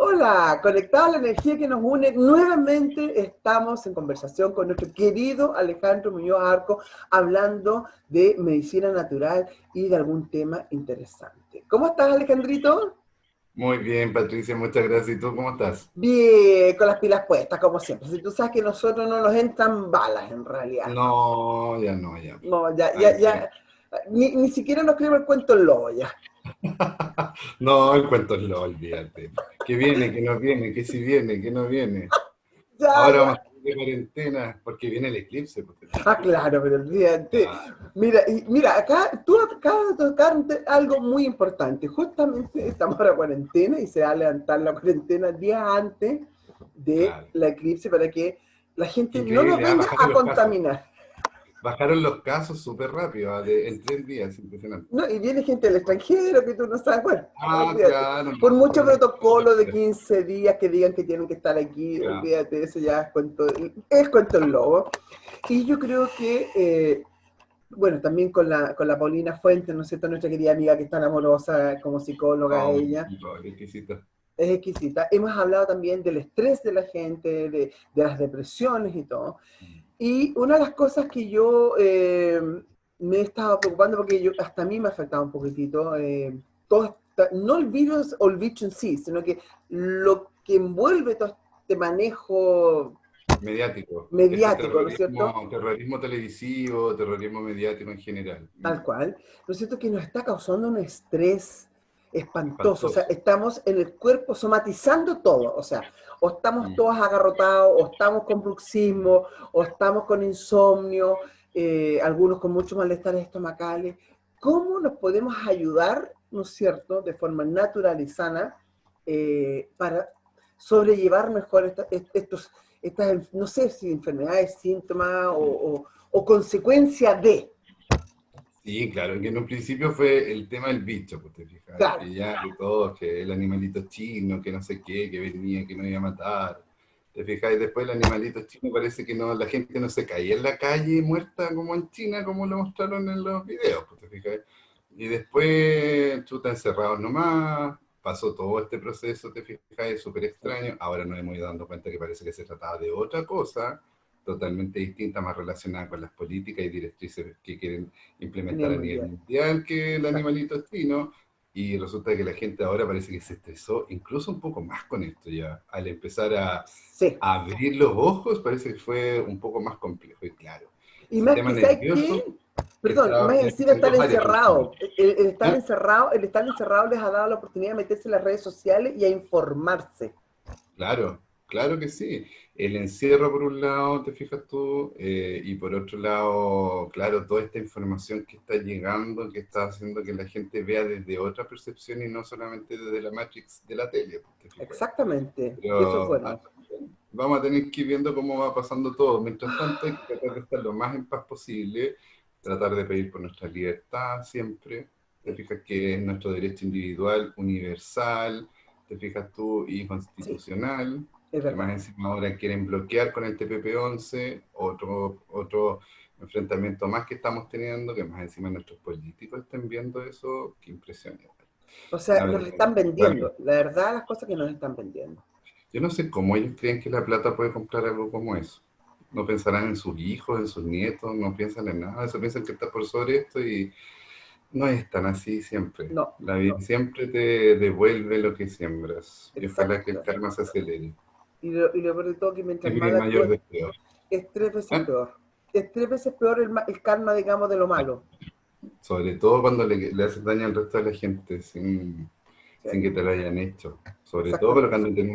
Hola, conectados a la energía que nos une, nuevamente estamos en conversación con nuestro querido Alejandro Muñoz Arco, hablando de medicina natural y de algún tema interesante. ¿Cómo estás, Alejandrito? Muy bien, Patricia, muchas gracias. ¿Y tú cómo estás? Bien, con las pilas puestas, como siempre. Si tú sabes que nosotros no nos entran balas, en realidad. No, ya no, ya. No, ya, ya, Hay que- ya, ni siquiera nos creemos el cuento del lobo, ya. No, el cuento es lo, olvídate. Que viene, que no viene, que si viene, que no viene. Ya, Ahora ya. vamos a estar de cuarentena porque viene el eclipse, pues te Ah, fijas. claro, pero olvídate. Ya, Mira, mira, acá tú acabas de tocar algo muy importante. Justamente estamos ahora en cuarentena y se va a levantar la cuarentena días antes de claro. la eclipse para que la Qué gente no nos increíble, venga bajaron a los casos. contaminar. Bajaron los casos súper rápido, en 3 días, impresionante. ¿No? Y viene gente del extranjero que tú no sabes, bueno, Ah, olvídate. claro, Por no, mucho pero no importa. protocolo de 15 días que digan que tienen que estar aquí, Claro. olvídate, eso ya es cuento del lobo. Y yo creo que bueno, también con la Paulina Fuentes, ¿no es cierto? Nuestra querida amiga que es tan amorosa como psicóloga Oh, ella, qué exquisito. es exquisita. Hemos hablado también del estrés de la gente, de las depresiones y todo. Y una de las cosas que yo me he estado preocupando, porque hasta a mí me ha afectado un poquitito, no el virus o el bicho en sí, sino que lo que envuelve todo este manejo Mediático. Este mediático, ¿no es cierto? terrorismo televisivo, terrorismo mediático en general. Tal cual, ¿no es cierto? Que nos está causando un estrés espantoso, o sea, Espantoso. estamos en el cuerpo somatizando todo, o sea, o estamos Mm. todos agarrotados, o estamos con bruxismo, o estamos con insomnio, algunos con muchos malestares estomacales. ¿Cómo nos podemos ayudar, ¿no es cierto?, de forma natural y sana, para sobrellevar mejor estas, no sé si enfermedades, síntomas o consecuencia de... Sí, claro, que en un principio fue el tema del bicho, pues te fijas, Claro, que ya de todos, que el animalito chino, que no sé qué, que venía, que no iba a matar. Te fijas, y después el animalito chino parece que no, la gente no se caía en la calle muerta como en China, como lo mostraron en los videos, pues te fijas. Y después, chuta, encerrados nomás, pasó todo este proceso, te fijas, es súper extraño. Ahora nos hemos ido dando cuenta que parece que se trataba de otra cosa, totalmente distinta, más relacionada con las políticas y directrices que quieren a nivel implementar a nivel mundial. mundial que el Exacto. animalito chino, y resulta que la gente ahora parece que se estresó incluso un poco más con esto ya, al empezar Sí. a abrir los ojos parece que fue un poco más complejo y claro. Y El más sistema que, ¿sabes qué? nervioso Perdón, está más encima en estar dos áreas encerrado. principalmente. ¿Ah? El estar encerrado les ha dado la oportunidad de meterse en las redes sociales y a informarse. Claro, claro que sí. El encierro por un lado, te fijas tú, y por otro lado, claro, toda esta información que está llegando, que está haciendo que la gente vea desde otra percepción y no solamente desde la Matrix de la tele, pues, te fijas. Exactamente. Y eso es Pero bueno. vamos a tener que ir viendo cómo va pasando todo. Mientras tanto, hay que tratar de estar lo más en paz posible, tratar de pedir por nuestra libertad siempre. Te Sí, fijas que es nuestro derecho individual, universal, te fijas tú, y sí, constitucional, es que más verdad. encima ahora quieren bloquear con el TPP-11, otro enfrentamiento más que estamos teniendo, que más encima nuestros políticos estén viendo eso, qué impresión. O Una sea, nos vergüenza. están vendiendo. La verdad, las cosas que nos están vendiendo. Yo no sé cómo ellos creen que la plata puede comprar algo como eso. No pensarán en sus hijos, en sus nietos, no piensan en nada de eso, piensan que está por sobre esto y no es tan así siempre. No, La vida no. siempre te devuelve lo que siembras y ojalá que el Exacto. karma se acelere. Y lo peor de todo que Es mientras mi mal mayor actúes, deseo. es 3 veces ¿Ah? peor. Es 3 veces peor el karma, digamos, de lo malo. Sobre todo cuando le haces daño al resto de la gente Sí, sin que te lo hayan hecho. Sobre todo exactamente. colocándote en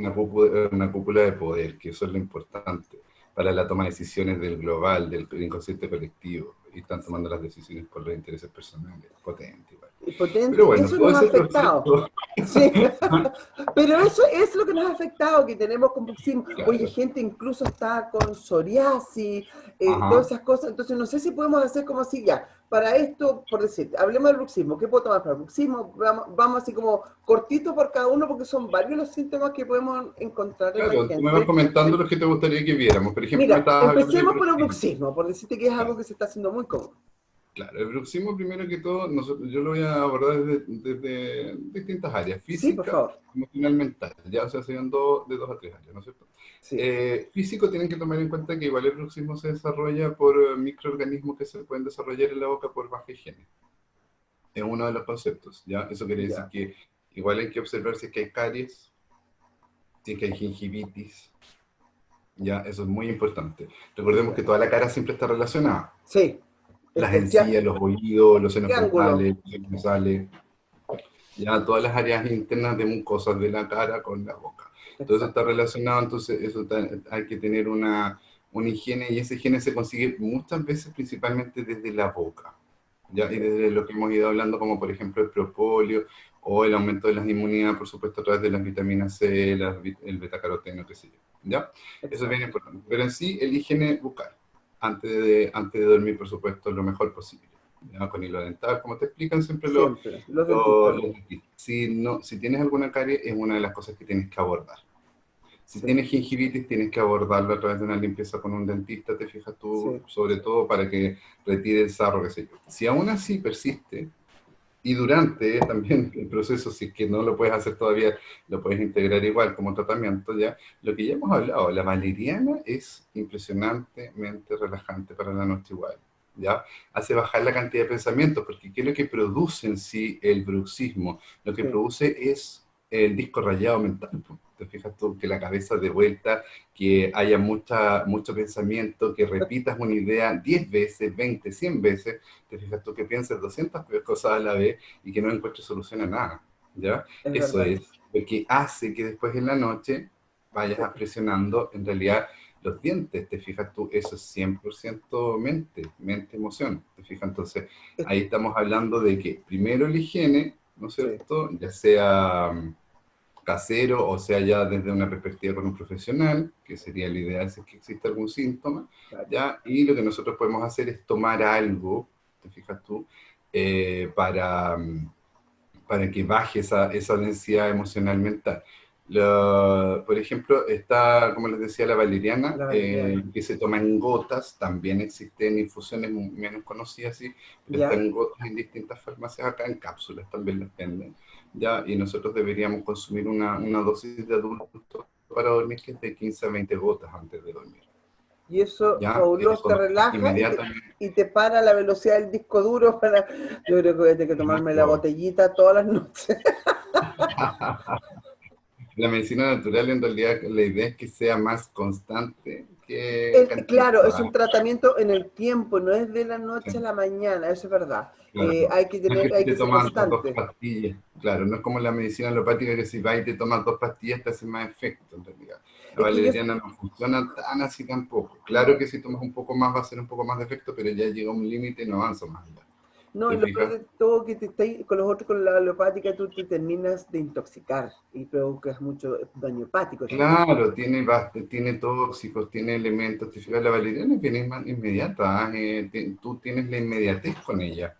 una cúpula de poder, que eso es lo importante para la toma de decisiones del global, del inconsciente colectivo, y están tomando las decisiones por los intereses personales. Potente, igual. Y Pero potente, y bueno, eso todo nos ha ese afectado. proceso, Sí, pero eso es lo que nos ha afectado, que tenemos con bruxismo. Oye, claro, gente incluso está con psoriasis, todas ajá, esas cosas. Entonces, no sé si podemos hacer como si ya, para esto, por decir, hablemos del bruxismo. ¿Qué puedo tomar para el bruxismo? Vamos así como cortito por cada uno, porque son varios los síntomas que podemos encontrar en la claro, tú me vas gente. comentando los que te gustaría que viéramos. Por ejemplo, me Mira, estabas hablando del empecemos por el bruxismo. bruxismo, por decirte que es algo Ya. que se está haciendo muy común. Claro, el bruxismo primero que todo, yo lo voy a abordar desde distintas áreas, Sí, por física, favor. emocional, mental, ya, o sea, serían de dos a tres áreas, ¿no es cierto? Sí, Físico tienen que tomar en cuenta que igual el bruxismo se desarrolla por microorganismos que se pueden desarrollar en la boca por baja higiene. Es uno de los conceptos, ¿ya? Eso quiere decir ya, que igual hay que observar si es que hay caries, si es que hay gingivitis, ¿ya? Eso es muy importante. Recordemos ya. que toda la cara siempre está relacionada. Sí, Las el encías, los oídos, los senos triángulo. frontales, los senos nasales, ya todas las áreas internas de mucosas de la cara con la boca. Todo eso está Exacto. relacionado, entonces hay que tener una higiene y esa higiene se consigue muchas veces principalmente desde la boca, ¿ya? Y Sí, desde lo que hemos ido hablando, como por ejemplo el propóleo o el aumento de las inmunidades, por supuesto, a través de las vitaminas C, el betacaroteno, qué sé yo, ¿ya? Eso es bien exacto. importante. Pero en sí, el higiene bucal, antes de dormir, por supuesto, lo mejor posible. ¿Ya? Con hilo dental, como te explican siempre Siempre. Los dentistas. los dentistas. Si, no, si tienes alguna carie, es una de las cosas que tienes que abordar. Si Sí, tienes gingivitis, tienes que abordarlo a través de una limpieza con un dentista, te fijas tú, sí, sobre todo para que retire el sarro, qué sé yo. Si aún así persiste, y durante también el proceso, si es que no lo puedes hacer todavía, lo puedes integrar igual como tratamiento, ya. Lo que ya hemos hablado, la valeriana es impresionantemente relajante para la noche igual, ¿ya? Hace bajar la cantidad de pensamientos, porque ¿qué es lo que produce en sí el bruxismo? Lo que sí. produce es el disco rayado mental, po. Te fijas tú que la cabeza de vuelta, que haya mucho pensamiento, que repitas una idea 10 veces, 20, 100 veces, te fijas tú que pienses 200 cosas a la vez y que no encuentres solución a nada, ¿ya? Es Eso verdad. es lo que hace que después en la noche vayas Sí, presionando en realidad los dientes, te fijas tú, eso es 100% mente, emoción, te fijas, entonces es- ahí estamos hablando de que primero la higiene, ¿no es sí, cierto? Ya sea casero o sea ya desde una perspectiva con un profesional, que sería lo ideal si es que existe algún síntoma, claro. ¿ya? Y lo que nosotros podemos hacer es tomar algo, te fijas tú, eh, para, para que baje esa densidad emocional mental. Por ejemplo, está, como les decía, la valeriana, La valeriana. que se toma en gotas, también existen infusiones menos conocidas, sí, pero están ¿Ya? en gotas en distintas farmacias acá, en cápsulas también las venden, ¿ya? Y nosotros deberíamos consumir una dosis de adulto para dormir que es de 15 a 20 gotas antes de dormir, Y eso, ¿ya? fabuloso, te Eso relaja inmediatamente. y te para la velocidad del disco duro para... Yo creo que voy a tener que tomarme la botellita todas las noches. La medicina natural en realidad la idea es que sea más constante que Claro, es cantidad. un tratamiento en el tiempo, no es de la noche a Sí, la mañana, eso es verdad. claro. Hay que No es tener, que si hay te que ser tomas dos constante. pastillas, claro, no es como la medicina alopática que si vas y te tomas dos pastillas te hace más efecto en realidad. La Es que yo, valeriana no funciona tan así tampoco. Claro no, que si tomas un poco más va a ser un poco más de efecto, pero ya llega un límite y no avanza más allá. no, y ¿Te lo peor fijas? de todo que te estáis, con los otros, con la alopática, tú te terminas de intoxicar y provocas mucho daño hepático también. Claro, tiene tóxicos, tiene elementos. Te fijas, la valeriana es bien inmediata. Tú tienes la inmediatez con ella.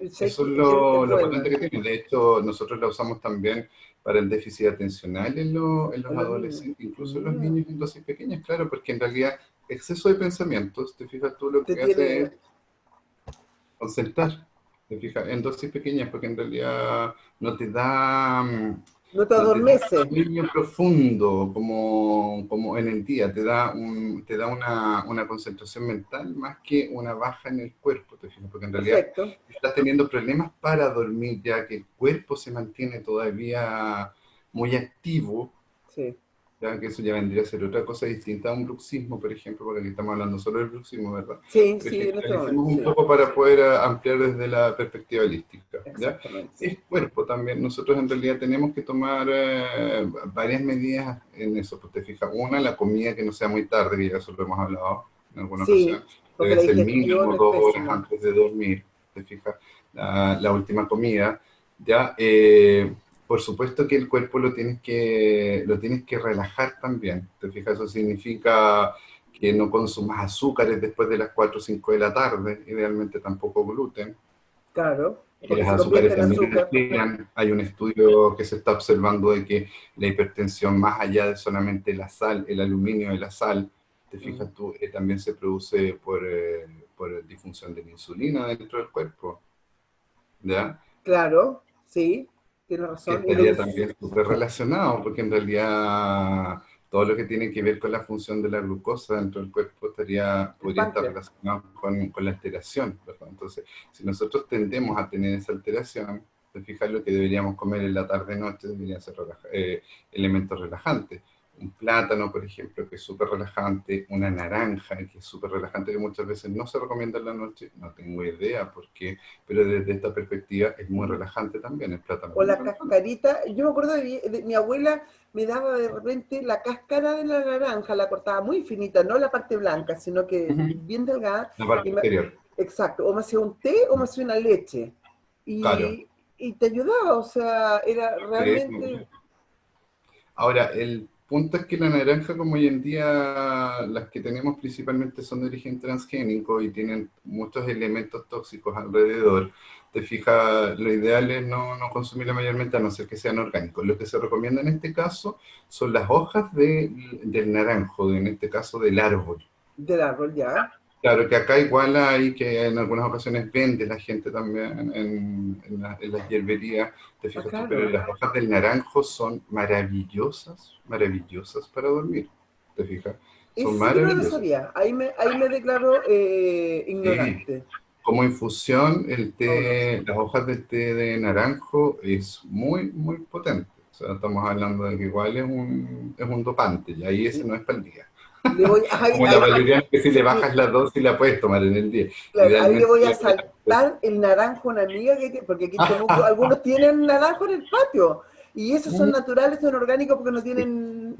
Sé Eso es que es lo potente buena que tiene. De hecho, nosotros la usamos también para el déficit atencional en los en los niños. adolescentes, incluso en los Mira, niños en dosis pequeñas, claro, porque en realidad exceso de pensamientos, te fijas tú, lo te que hace es tiene, concentrar, te fijas, en dosis pequeñas, porque en realidad no te da, no te no te da adormece. un sueño profundo como en el día, te da una concentración mental más que una baja en el cuerpo, te fijas, porque en realidad Perfecto. estás teniendo problemas para dormir, ya que el cuerpo se mantiene todavía muy activo, Sí, ya que eso ya vendría a ser otra cosa distinta a un bruxismo, por ejemplo, porque aquí estamos hablando solo del bruxismo, ¿verdad? sí, Pero sí, en este momento, generalicemos un sí, poco para poder ampliar desde la perspectiva holística, ¿ya? exactamente. Es cuerpo también. Nosotros en realidad tenemos que tomar varias medidas en eso. Pues te fijas, una, la comida que no sea muy tarde, que ya eso lo hemos hablado en alguna ocasión, Sí, porque debe la ser digestión mínimo es 2 horas pésima. antes de dormir, te fijas, la última comida, ¿ya? Por supuesto que el cuerpo lo tienes que relajar también. ¿Te fijas? Eso significa que no consumas azúcares después de las 4 o 5 de la tarde, idealmente tampoco gluten, Claro, que porque los se azúcares convierte en también azúcar. alteran. Hay un estudio que se está observando de que la hipertensión, más allá de solamente la sal, el aluminio de la sal, te Mm. fijas tú, también se produce por disfunción de la insulina dentro del cuerpo, ¿ya? Claro, sí, tiene Que razón. estaría también súper relacionado, porque en realidad todo lo que tiene que ver con la función de la glucosa dentro del cuerpo El podría estar páncreas. relacionado con la alteración, ¿verdad? Entonces, si nosotros tendemos a tener esa alteración, te fijas lo que deberíamos comer en la tarde-noche, deberían ser elementos relajantes. Un plátano, por ejemplo, que es súper relajante, una naranja, que es súper relajante, que muchas veces no se recomienda en la noche, no tengo idea por qué, pero desde esta perspectiva es muy relajante también, el plátano es O muy la relajante. cascarita, yo me acuerdo de mi abuela me daba de repente la cáscara de la naranja, la cortaba muy finita, no la parte blanca, sino que Ujú. bien delgada, La parte y exterior. exacto, o me hacía un té o me hacía una leche, Claro. y te ayudaba, o sea, era realmente, Sí. Ahora, el punto es que la naranja, como hoy en día las que tenemos principalmente son de origen transgénico y tienen muchos elementos tóxicos alrededor, te fijas, lo ideal es no consumirla mayormente a no ser que sean orgánicos. Lo que se recomienda en este caso son las hojas del naranjo, en este caso del árbol. del árbol ya. Claro, que acá igual hay que en algunas ocasiones vende la gente también en las hierberías, te Ah, fijas tú, pero claro. las hojas del naranjo son maravillosas, maravillosas para dormir, te fijas, son Eso sí que no lo maravillosas. sabía, ahí me declaro Sí, ignorante. como infusión, el Fabuloso. té, las hojas del té de naranjo es muy, muy potente. O sea, estamos hablando de que igual es un dopante, y ahí ese no es para el día. Le voy, Como la valeriana que si le bajas las dosis la puedes tomar en el día. claro, ahí le Idealmente voy a la saltar el naranjo a una amiga que tiene, porque aquí en Temuco algunos tienen naranjo en el patio. Y esos son naturales, son orgánicos porque no tienen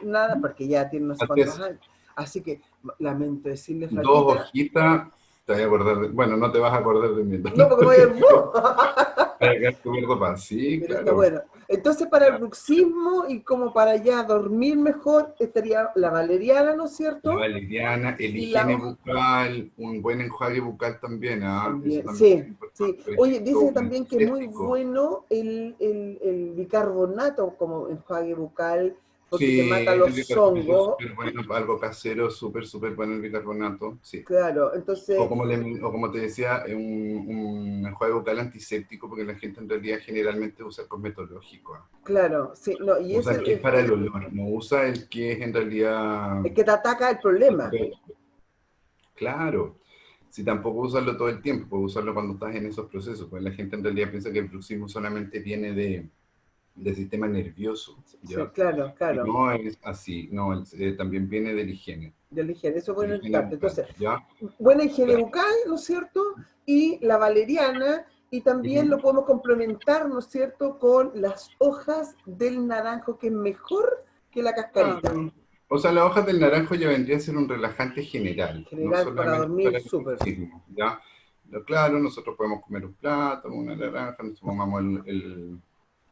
nada, porque ya tienen no sé Así cuántos es, años. Así que lamento decirle, dos flaquita, hojitas, te vas a acordar de, bueno, no te vas a acordar de mí, no, porque me voy a... para quedar cubierto pan, sí, Pero está claro. bueno. Entonces, para el Ya. bruxismo y como para ya dormir mejor, estaría la valeriana, ¿no es La cierto? valeriana, el Y la higiene hoja bucal, un buen enjuague bucal también, ¿ah? Eso también. también es Sí, sí. importante. Por Oye, ejemplo, dicen un también que es muy antiséptico. bueno el bicarbonato como enjuague bucal porque te mata Sí, el los bicarbonato es hongos. súper bueno, algo casero, súper, súper bueno el bicarbonato, sí. Claro, entonces, O como te decía, un enjuague bucal antiséptico, porque la gente en realidad generalmente usa el cosmetológico, ¿ah? claro, sí, no, y Usa ese el que es para el olor, no usa el que es en realidad... el que te ataca el problema. Claro, si tampoco usarlo todo el tiempo, puedes usarlo cuando estás en esos procesos, pues la gente en realidad piensa que el bruxismo solamente viene del sistema nervioso, Sí, ¿ya? claro, Y claro, no es así, no, también viene de la higiene, eso es de bueno la en higiene parte. bucal, Entonces, ¿ya? buena higiene Claro. bucal, ¿no es cierto? Y la valeriana, y también Ujú. lo podemos complementar, ¿no es cierto?, con las hojas del naranjo, que es mejor que la cascarita. Claro. O sea, las hojas del naranjo ya vendría a ser un relajante general, no General para solamente dormir, para el súper. bruxismo, ¿ya? Claro, nosotros podemos comer un plátano, una naranja, nos tomamos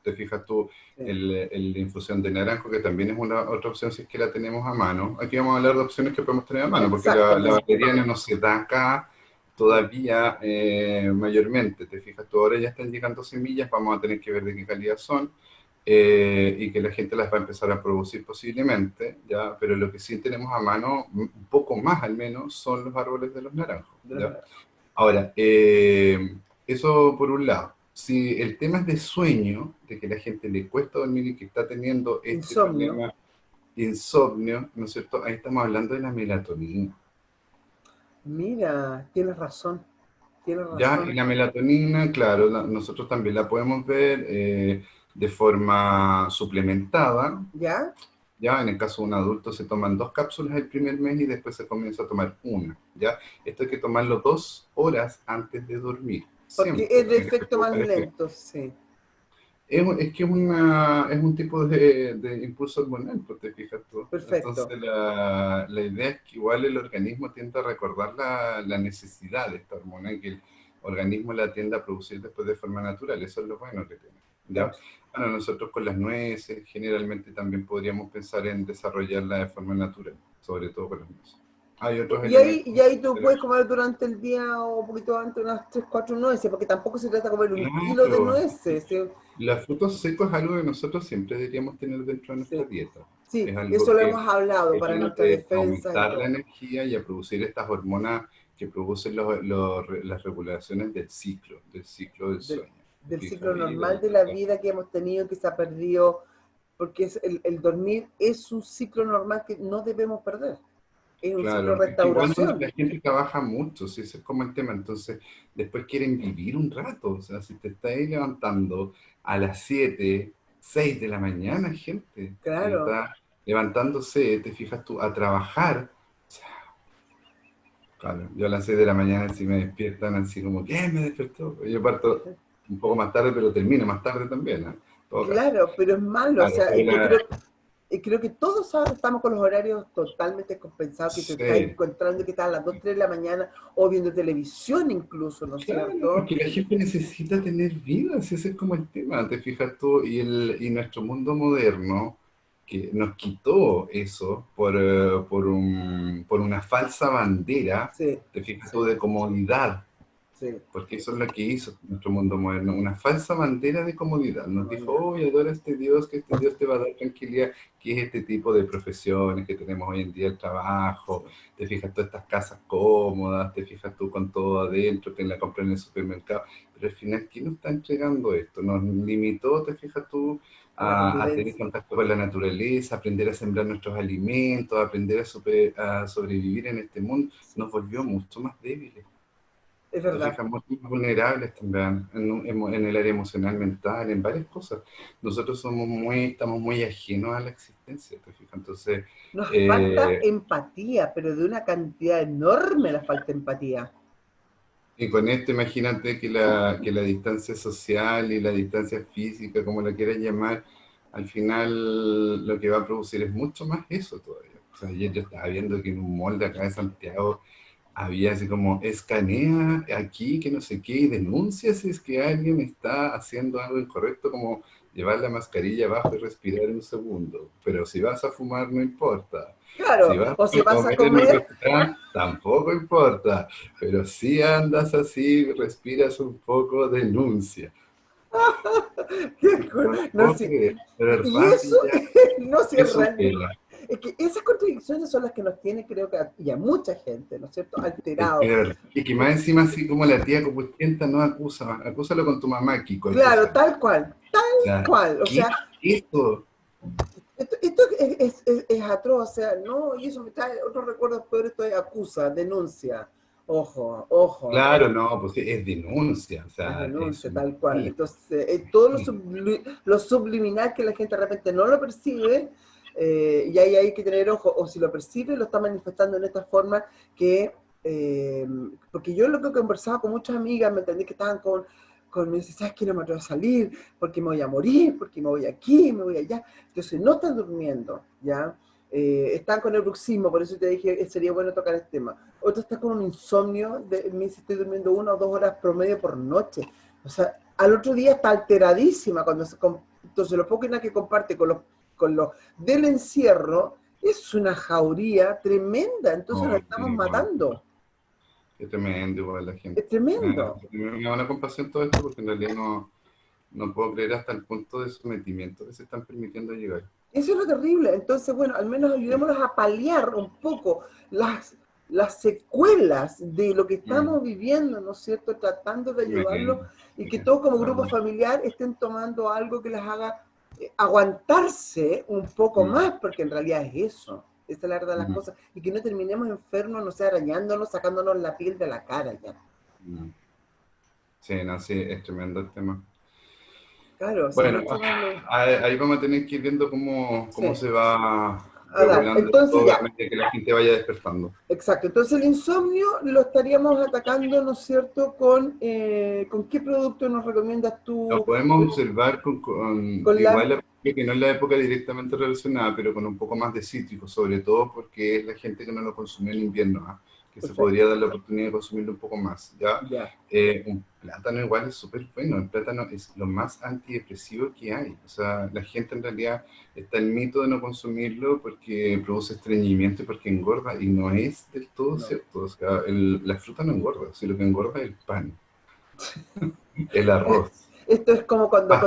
te fijas tú, Sí. la infusión de naranjo, que también es una otra opción si es que la tenemos a mano. Aquí vamos a hablar de opciones que podemos tener a mano, porque la Exactamente. valeriana no se da acá todavía mayormente. Te fijas tú, ahora ya están llegando semillas, vamos a tener que ver de qué calidad son. Y que la gente las va a empezar a producir posiblemente, ¿ya? Pero lo que sí tenemos a mano, un poco más al menos, son los árboles de los naranjos, De los ¿ya? naranjos. Ahora, eso por un lado. Si el tema es de sueño, de que la gente le cuesta dormir y que está teniendo este Insomnio. problema de insomnio, ¿no es cierto? Ahí estamos hablando de la melatonina. Mira, tienes razón, tienes Ya, y razón. la melatonina, claro, nosotros también la podemos ver de forma suplementada. ¿Ya? Ya, en el caso de un adulto se toman 2 cápsulas el primer mes y después se comienza a tomar una. Ya, esto hay que tomarlo 2 horas antes de dormir, Porque siempre, es de para que se efecto más produzca el efecto. lento, sí. Es que es un tipo de impulso hormonal, pues te fijas tú. Perfecto. Entonces la idea es que igual el organismo tiende a recordar la necesidad de esta hormona y que el organismo la tiende a producir después de forma natural. Eso es lo bueno que tiene. ¿Ya? Claro. Bueno, nosotros con las nueces generalmente también podríamos pensar en desarrollarla de forma natural, sobre todo con las nueces. Hay otros elementos. Y ahí tú puedes comer durante el día o un poquito antes unas 3 4 nueces, porque tampoco se trata de comer un kilo de Claro, nueces. Sí, los frutos secos es algo que nosotros siempre deberíamos tener dentro de nuestra sí. dieta. Sí, Es algo eso lo que hemos hablado para nuestra ayuda a defensa y aumentar la todo. energía y a producir estas hormonas que producen las regulaciones del ciclo del del, sueño. del Fija, ciclo y normal de la vida que hemos tenido, que se ha perdido, porque el dormir es un ciclo normal que no debemos perder. Es un ciclo claro, de es que igual restauración. la gente trabaja mucho, sí, ese es como el tema, entonces después quieren vivir un rato, o sea, si te estás levantando a las 7 6 de la mañana, gente, Claro, está levantándose, te fijas tú, a trabajar, o sea, claro, yo a las 6 de la mañana si me despiertan así como, ¿qué? Me despertó, yo parto un poco más tarde, pero termino más tarde también, ¿no? En todo caso. claro, pero es malo. O Claro, sea, pero es que creo que todos ahora estamos con los horarios totalmente compensados, que te estás sí. encontrando que estás a las 2 3 de la mañana o viendo televisión incluso, ¿no es Claro, cierto? porque la gente necesita tener vida, si ese es como el tema, te fijas tú, y nuestro mundo moderno, que nos quitó eso por una falsa bandera, Sí, te fijas tú, sí, de comodidad, sí. porque eso es lo que hizo nuestro mundo moderno, una falsa bandera de comodidad. Nos dijo, Comodidad. oh, adora a este Dios, que este Dios te va a dar tranquilidad, que es este tipo de profesiones que tenemos hoy en día, el trabajo, Sí. te fijas tú, estas casas cómodas, te fijas tú con todo adentro, que la compras en el supermercado, pero al final, ¿quién nos está entregando esto? Nos limitó, te fijas tú, A la a tener convivencia. contacto con la naturaleza, aprender a sembrar nuestros alimentos, aprender a sobrevivir en este mundo, nos volvió mucho más débiles. Es Te verdad. fijas, muy vulnerables también en el área emocional, mental, en varias cosas. Nosotros estamos muy ajenos a la existencia, te fijas. Entonces, Nos falta eh, empatía, pero de una cantidad enorme la falta empatía. y con esto imagínate que la distancia social y la distancia física, como la quieras llamar, al final lo que va a producir es mucho más eso todavía. O sea, ayer yo estaba viendo que en un mall de acá de Santiago había así como escanea aquí, que no sé qué, y denuncia si es que alguien está haciendo algo incorrecto, como llevar la mascarilla abajo y respirar un segundo. Pero si vas a fumar, no importa. Si Claro, vas o si a vas a comer en un comer, restaurante, tampoco importa. Pero si andas así, respiras un poco, denuncia. No no puedo sé. creer, de Y verdad que eso, ya no sé, eso realmente. pela. Es que esas contradicciones son las que nos tienen, creo que, y a mucha gente, ¿no es cierto?, alterado. Y que más encima, así como la tía copuchenta no acusa, acúsalo con tu mamá, Kiko, Claro, acusa. tal cual, tal O sea, cual. O ¿qué sea, es esto? esto es atroz, o sea, no, y eso me trae otros recuerdos peores, esto es acusa, denuncia. Ojo, ojo, Claro, no, pues es denuncia, o es sea, es denuncia, un tal cual. delito. Entonces, todo lo subliminal que la gente de repente no lo percibe, y ahí hay que tener ojo, o si lo percibe, lo está manifestando en esta forma que, porque yo lo que he conversado con muchas amigas, me entendí que estaban me dicen, ¿sabes qué? No me atrevo a salir, porque me voy a morir, porque me voy aquí, me voy allá. Entonces, no están durmiendo, ¿ya? Están con el bruxismo, por eso te dije, sería bueno tocar el tema. Otro está con un insomnio, me dice, estoy durmiendo 1 o 2 horas promedio por noche. O sea, al otro día está alteradísima. Entonces, lo poco y nada que comparte con lo del encierro es una jauría tremenda. Entonces, nos Oh, estamos sí, igual, matando. qué tremendo igual la gente. Es tremendo. Me da una compasión todo esto porque en realidad no puedo creer hasta el punto de sometimiento que se están permitiendo llegar. Eso es lo terrible. Entonces, bueno, al menos ayudémonos a paliar un poco las secuelas de lo que Mm, estamos viviendo, ¿no es cierto? Tratando de ayudarlos tremendo, y sí, que todos como la grupo verdad. familiar estén tomando algo que les haga aguantarse un poco Mm, más, porque en realidad es eso. Esa es la verdad de las mm, cosas. Y que no terminemos enfermos, no sé, arañándonos, sacándonos la piel de la cara ya. mm. Sí, no, sí, es tremendo el tema. Claro, si no Bueno, esto darle... ahí vamos a tener que ir viendo cómo Sí, se va a dar. regulando Entonces todo a ya, medida que la gente vaya despertando. exacto, entonces el insomnio lo estaríamos atacando, ¿no es cierto?, con qué producto nos recomiendas Lo tú, podemos observar con con la... igual que no es la época directamente relacionada, pero con un poco más de cítrico, sobre todo porque es la gente que no lo consume en invierno, ¿ah? Que se Perfecto, podría dar la oportunidad de consumirlo un poco más, ¿ya? ya, Un plátano igual es súper bueno, el plátano es lo más antidepresivo que hay, o sea, la gente en realidad está el mito de no consumirlo porque produce estreñimiento y porque engorda, y no es del todo no. cierto, o sea, la fruta no engorda, si lo que engorda es el pan, el arroz. Esto es como Basta,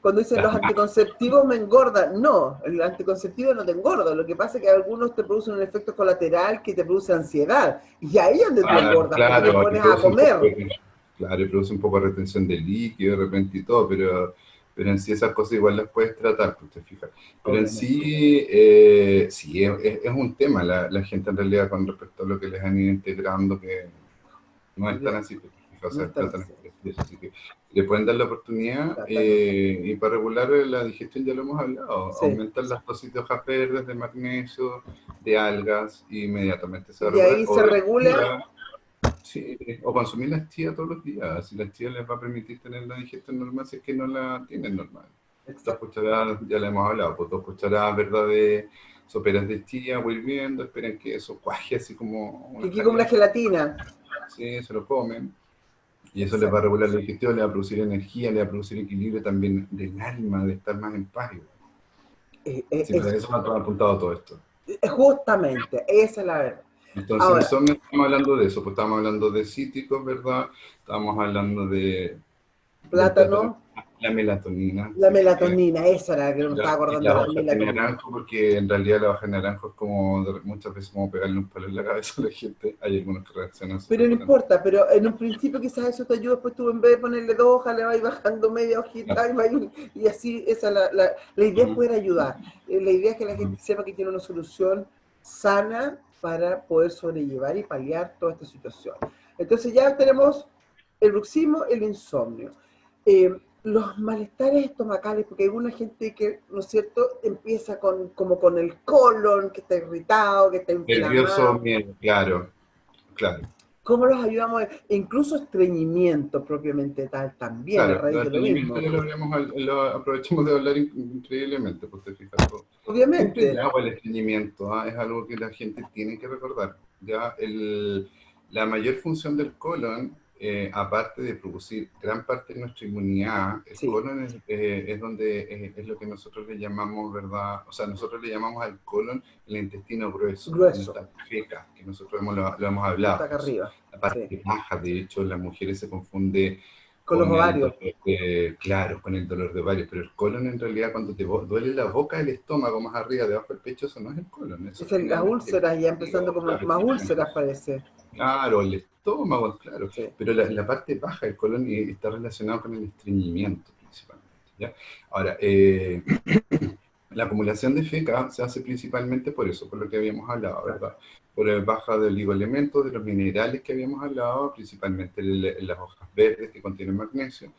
cuando dicen los las anticonceptivos me engordan. No, el anticonceptivo no te engorda. Lo que pasa es que algunos te producen un efecto colateral que te produce ansiedad. Y ahí es donde tú engordas, porque te claro, y pones a produce un poco comer. de, claro, y produce un poco de retención de líquido de repente y todo, pero en sí esas cosas igual las puedes tratar, pues te fijas. Pero en Obviamente. sí, sí, es un tema la gente en realidad con respecto a lo que les han ido integrando, que no es tan Ya, así, pues, te fijas, o no sea, están tratan así. de eso, así que le pueden dar la oportunidad Exactamente. y para regular la digestión ya lo hemos hablado, Sí. aumentar las dosis de hojas verdes, de magnesio, de algas, y inmediatamente se Y va a de regular, ahí o se de regula. chía. Sí, o consumir las chías todos los días. Si las chías les va a permitir tener la digestión normal, si es que no la tienen normal. Dos Exacto. cucharadas, ya le hemos hablado, pues 2 cucharadas, ¿verdad? De soperas de chía, voy hirviendo, esperen que eso cuaje así como Que una aquí como una gelatina. gelatina. Sí, se lo comen. Y eso les va a Exacto. regular la digestión, le va a producir energía, le va a producir equilibrio también del alma, de estar más en paz. Eh, Sí, para es, eso me ha apuntado todo esto. Justamente, esa es la verdad. Entonces, Ahora, insomnio, estamos hablando de eso, pues estamos hablando de cítricos, ¿verdad? Estamos hablando del plato, plátano, la melatonina, la sí, melatonina, esa era la que no me estaba y acordando, las la hojas de melatonina. naranjo, porque en realidad la hoja de naranjo es como muchas veces como pegarle un palo en la cabeza a la gente. Hay algunos que reaccionan Pero súper no violentos. importa, pero en un principio quizás eso te ayuda, pues tú en vez de ponerle 2 hojas, le vas bajando media hojita Claro. y así, esa es la idea es Ujú, poder ayudar. La idea es que la ujú. gente sepa que tiene una solución sana para poder sobrellevar y paliar toda esta situación. Entonces ya tenemos el bruxismo, el insomnio. Los malestares estomacales, porque hay una gente que, ¿no es cierto?, empieza como con el colon, que está irritado, que está Nervioso, inflamado. miedo, claro, claro. ¿Cómo los ayudamos? E incluso estreñimiento propiamente tal, también a Claro, raíz los de lo estreñimientos mismo. ya lo aprovechamos de hablar increíblemente, pues te fijas. Siempre el Obviamente, agua, el estreñimiento, es algo que la gente tiene que recordar. Ya la mayor función del colon, aparte de producir gran parte de nuestra inmunidad, el sí, colon es donde es lo que nosotros le llamamos, ¿verdad? O sea, nosotros le llamamos al colon el intestino grueso, donde grueso, está la feca, que nosotros lo hemos que está hablado. acá arriba, La sí, parte baja, de hecho, en las mujeres se confunde con los con el ovarios. dolor claro, con el dolor de ovario, pero el colon en realidad cuando te duele la boca, el estómago más arriba, debajo del pecho, eso no es el colon, eso Es tiene las algo que ver úlceras, ya empezando contigo, como claro, más exactamente. úlceras parece. Claro, el estómago, claro, Sí, pero la parte baja del colon está relacionado con el estreñimiento principalmente, ¿ya? Ahora, la acumulación de feca se hace principalmente por eso, por lo que habíamos hablado, exacto. ¿verdad? Por la baja de oligoelementos, de los minerales que habíamos hablado, principalmente las hojas verdes que contienen magnesio,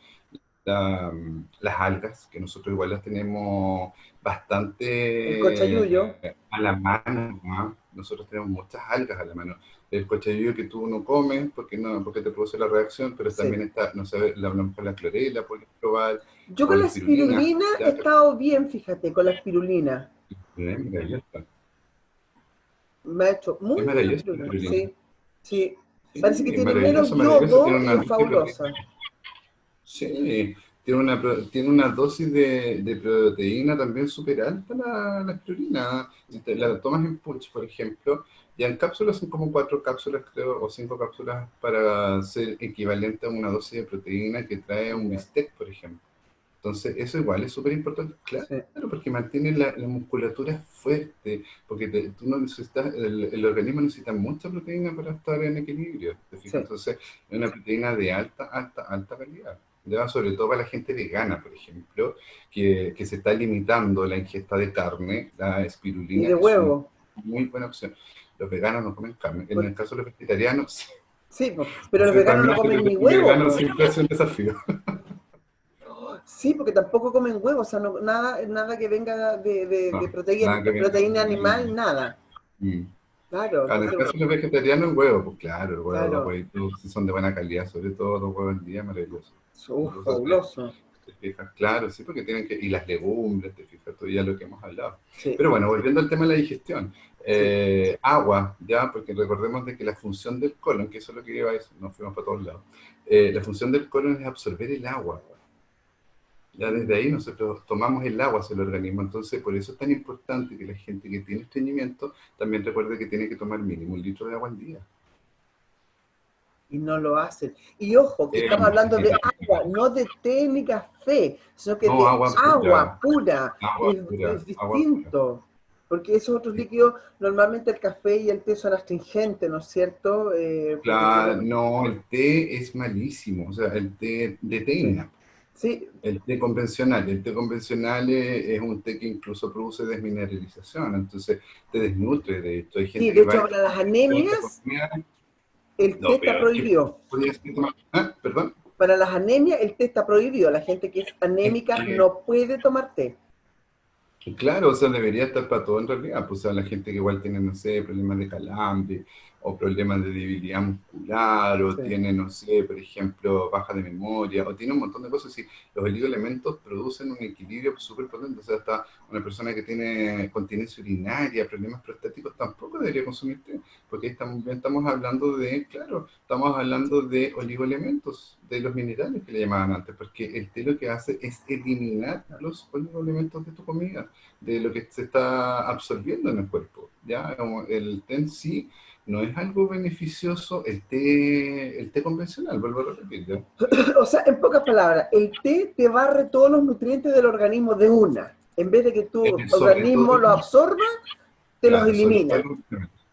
las algas, que nosotros igual las tenemos El bastante cochayuyo, a la mano, ¿no? Nosotros tenemos muchas algas a la mano. El cochayuyo que tú no comes porque, no, porque te produce la reacción, pero sí. también está, no sé, la hablamos con la clorela, puedes probar, Yo o con la la espirulina, espirulina he ya, estado bien, fíjate, con la espirulina. maravillosa. Me ha hecho Es muy bien la maravillosa la espirulina, espirulina. sí, sí. Parece que Sí, tiene menos maravilloso, maravilloso. yodo y es fabulosa. Sí, tiene una dosis de proteína también súper alta la espirulina. Si te la Ya. tomas en punch, por ejemplo, ya en cápsulas son como 4 cápsulas, creo, o 5 cápsulas para ser equivalente a una dosis de proteína que trae un Ya, bistec, por ejemplo. Entonces, eso igual es súper importante, claro, sí, porque mantiene la musculatura fuerte, porque tú no necesitas, el organismo necesita mucha proteína para estar en equilibrio, ¿te fijas? sí. Entonces, es una proteína de alta, alta, alta calidad. ¿Ya? Sobre todo para la gente vegana, por ejemplo, que se está limitando la ingesta de carne, la Y espirulina de es una huevo. muy buena opción. Los veganos no comen carne. En el Por- caso de los vegetarianos, sí, pero los sí, veganos no también ser comen ni huevo, vegano po. siempre es un desafío. Sí, porque tampoco comen huevo, o sea, nada que venga de No, nada que venga proteína de animal, animal. nada. Mm. Claro, En el entonces, caso de los vegetarianos, el huevo, pues claro, el huevo, los claro, huevitos, si son de buena calidad, sobre todo los huevos del día, maravilloso. Entonces, fabuloso. te fijas, claro, sí, porque tienen que, y las legumbres, te fijas, todo ya lo que hemos hablado. Sí, Pero bueno, volviendo al tema de la digestión, sí. agua, ya, porque recordemos de que la función del colon, que eso es lo que lleva eso, nos fuimos para todos lados, la función del colon es absorber el agua. Ya desde Mm. ahí nosotros tomamos el agua hacia el organismo, entonces por eso es tan importante que la gente que tiene estreñimiento también recuerde que tiene que tomar mínimo 1 litro de agua al día. y no lo hacen. Y ojo, que estamos hablando de agua, no de té ni café, sino que No, de agua agua es pura, agua pura. distinto. Porque esos otros líquidos, normalmente el café y el té son astringentes, ¿no es cierto? Porque Claro, tienen, no, el té es malísimo, o sea, el té de sí, teína, sí, el té convencional es un té que incluso produce desmineralización, entonces te desnutre, de hecho, hay sí, gente de que hecho va para las a esta anemias, comida, el té lo está peor que prohibido. podías tomar, ah, perdón, Para las anemias, el té está prohibido. La gente que es es anémica que no puede tomar té. claro, o sea, debería estar para todo en realidad, pues a la gente que igual tiene, no sé, problemas de calambre o problemas de debilidad muscular o Sí. tiene, no sé, por ejemplo, baja de memoria o tiene un montón de cosas y los oligoelementos producen un equilibrio súper potente, o sea, hasta una persona que tiene continencia urinaria, problemas prostáticos tampoco debería consumir té, porque ahí estamos hablando de, claro, estamos hablando de oligoelementos, de los minerales que le llamaban antes, porque el té lo que hace es eliminar los oligoelementos de tu comida de lo que se está absorbiendo en el cuerpo. ¿Ya? Como el té en sí no es algo beneficioso, el té convencional, vuelvo a repetir. ¿Ya? O sea, en pocas palabras, el té te barre todos los nutrientes del organismo de una. En vez de que tu Sobre organismo todo, lo absorba, te los claro, sobre todo elimina. los oligoelementos.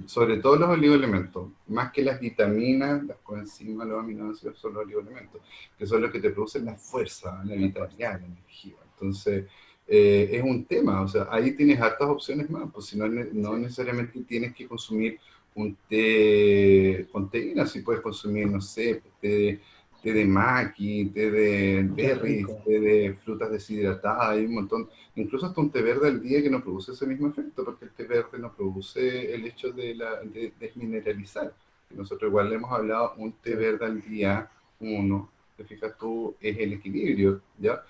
Sobre todo los oligoelementos, más que las vitaminas, las coenzimas, los aminoácidos son los oligoelementos, que son los que te producen la fuerza, la La fuerza. vitalidad, la energía. Entonces, es un tema, o sea, ahí tienes hartas opciones más, pues si no, no Sí, necesariamente tienes que consumir un té con teína, si puedes consumir, no sé, té de maqui, té de qué berries, rico. té de frutas deshidratadas, hay un montón. Incluso hasta un té verde al día que no produce ese mismo efecto, porque el té verde no produce el hecho de desmineralizar. Y nosotros igual le hemos hablado, un té Sí, verde al día, uno, te fijas tú, es el equilibrio, ¿ya?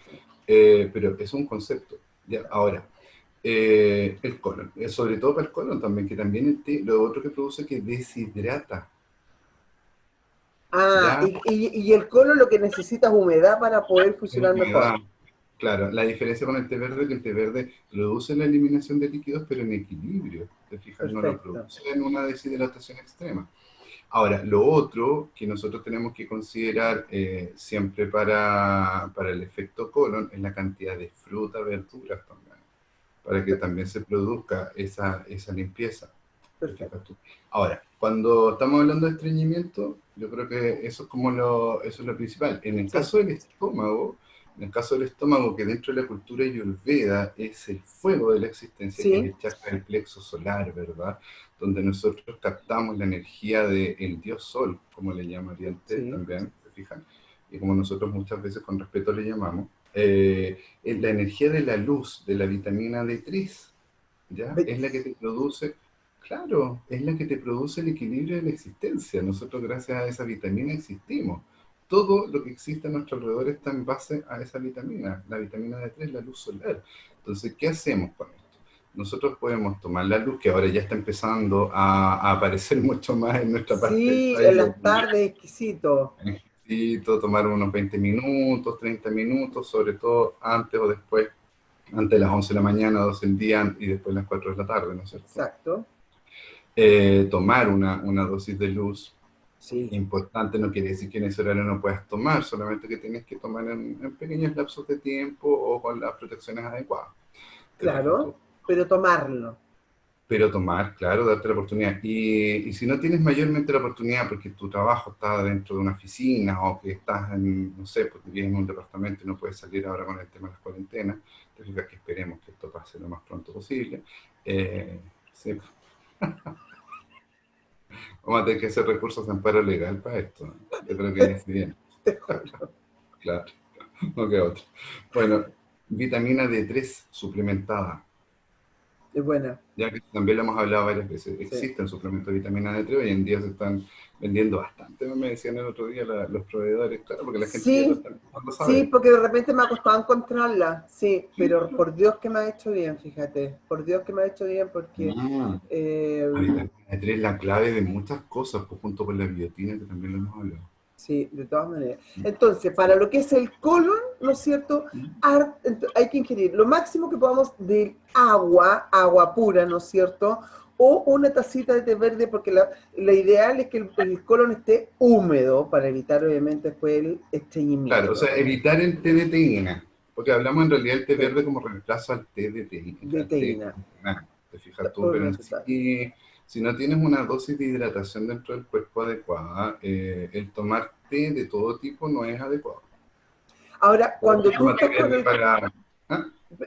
sí, Pero es un concepto, ¿ya? claro. Ahora, el colon, sobre todo para el colon también, que también el té, lo otro que produce es que deshidrata, Ah, ¿ya? y el colon lo que necesita es humedad para poder Es funcionar humedad. mejor. Claro, la diferencia con el té verde es que el té verde produce la eliminación de líquidos, pero en equilibrio. Te fijas, no lo Perfecto. produce en una deshidratación extrema. Ahora, lo otro que nosotros tenemos que considerar siempre para el efecto colon es la cantidad de fruta, verduras también, para que también se produzca esa limpieza. ¿Te fijas Perfecto. tú? Ahora, cuando estamos hablando de estreñimiento, yo creo que eso es como eso es lo principal. Sí, En el caso del estómago, que dentro de la cultura ayurveda es el fuego de la existencia, que es sí, el chakra del plexo solar, ¿verdad? Donde nosotros captamos la energía del dios sol, como le llama Oriente sí. también, ¿se fijan? Y como nosotros muchas veces con respeto le llamamos, es la energía de la luz, de la vitamina D3, ¿ya? Es la que te produce, claro, es la que te produce el equilibrio de la existencia. Nosotros gracias a esa vitamina existimos. Todo lo que existe a nuestro alrededor está en base a esa vitamina, la vitamina D3, la luz solar. Entonces, ¿qué hacemos con esto? Nosotros podemos tomar la luz, que ahora ya está empezando a aparecer mucho más en nuestra parte del Sí, país. en las tardes exquisito. Necesito tomar unos 20 minutos, 30 minutos, sobre todo antes o después, antes de las 11 de la mañana, 12 del día y después las 4 de la tarde, ¿no es cierto? Exacto. Tomar una dosis de luz Sí, importante no quiere decir que en ese horario no puedas tomar, solamente que tienes que tomar en pequeños lapsos de tiempo o con las protecciones adecuadas. Te fijas tú. claro, pero tomarlo. Pero tomar, claro, darte la oportunidad. Y si no tienes mayormente la oportunidad porque tu trabajo está dentro de una oficina o que estás en, no sé, porque vives en un departamento y no puedes salir ahora con el tema de las cuarentenas, te fijas que esperemos que esto pase lo más pronto posible. Sí, vamos a tener que hacer recursos de amparo legal para esto, ¿no? Yo creo que ya se viene, Te juro. claro, no queda otro. Bueno, vitamina D3 suplementada. Es buena, Ya que también lo hemos hablado varias veces, sí. existen suplementos de vitamina D3, hoy en día se están vendiendo bastante, me decían el otro día los proveedores, claro, porque la gente ya lo Sí, está empezando a sí, saber. porque de repente me ha costado encontrarla, sí, pero por Dios que me ha hecho bien, fíjate, por Dios que me ha hecho bien porque Mm, eh, la vitamina D3 es la clave de muchas cosas, pues, junto con la biotina, que también lo hemos hablado. sí, de todas maneras. Entonces, para Sí, lo que es el colon, ¿no es cierto? Hay que ingerir lo máximo que podamos de agua pura, ¿no es cierto? O una tacita de té verde, porque la ideal es que el colon esté húmedo para evitar, obviamente, después el Claro, o estreñimiento sea, evitar el té de teína, porque hablamos en realidad del té verde como reemplazo al té de teína, de al té teína. te fijas tú, pero en sí, si no tienes una dosis de hidratación dentro del cuerpo adecuada, el tomar té de todo tipo no es adecuado. Ahora, cuando tú Tómate estás con verde el... para... ¿Ah?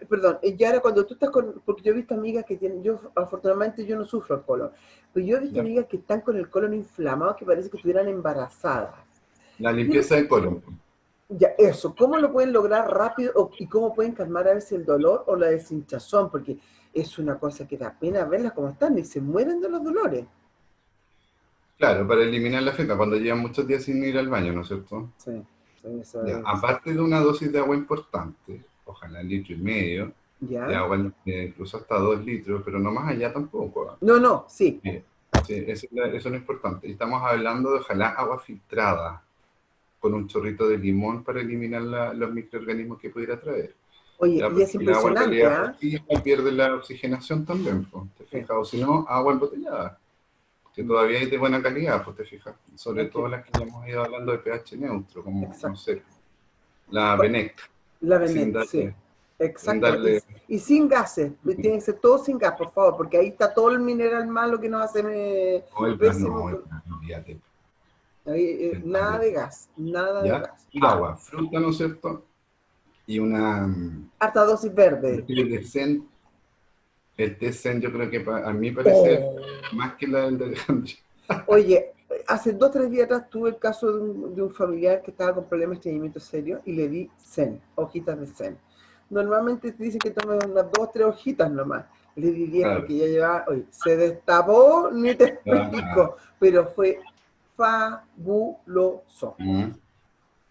Perdón, y ahora cuando tú estás con... Porque yo he visto amigas que tienen... Yo, afortunadamente, yo no sufro el colon. Pero yo he visto ¿Ya? amigas que están con el colon inflamado que parece que estuvieran embarazadas. La limpieza del colon. Ya, eso, ¿cómo lo pueden lograr rápido y cómo pueden calmar a veces el dolor o la deshinchazón? Porque es una cosa que da pena verlas como están y se mueren de los dolores. Claro, para eliminar la feca, cuando llevan muchos días sin ir al baño, ¿no es cierto? Sí, sí, eso Ya, es. aparte de una dosis de agua importante, ojalá 1,5 litros de ¿Ya? agua, incluso hasta 2 litros, pero no más allá tampoco. ¿Ah? No, no, sí. Sí, sí, eso es lo importante. Y estamos hablando de ojalá agua filtrada, con un chorrito de limón para eliminar los microorganismos que pudiera traer. Oye, Ya, y es porque el agua en impresionante, realidad por ¿ah? sí pierde la oxigenación también, pues, ¿te Sí. fijas? O si no, agua embotellada, que Mm. todavía es de buena calidad, pues te fijas. Sobre Es todo que, las que ya hemos ido hablando de pH neutro, como, no exacto. sé, la Benec, La sin Venet, sí. darle, sin Exacto. darle, Y sin gases. Tiene que ser todo sin gas, por favor, porque ahí está todo el mineral malo que nos hace no, el gas pésimo. no, el gas no, olvídate. Ahí, El gas nada de gas, nada de ¿ya? gas. Ya. Agua, fruta, ¿no es cierto? Y una, Harta dosis verde. de Zen, el té Zen yo creo que a mi parecer, Oh. más que la del de Alejandro. Oye, hace 2 o 3 días atrás tuve el caso de un familiar que estaba con problemas de estreñimiento serio y le di Zen, hojitas de Zen. Normalmente te dicen que tome unas 2 o 3 hojitas nomás. Le di 10 Claro, porque ya llevaba, oye, se destapó, ni te ah, explico, pero fue fabuloso, mm.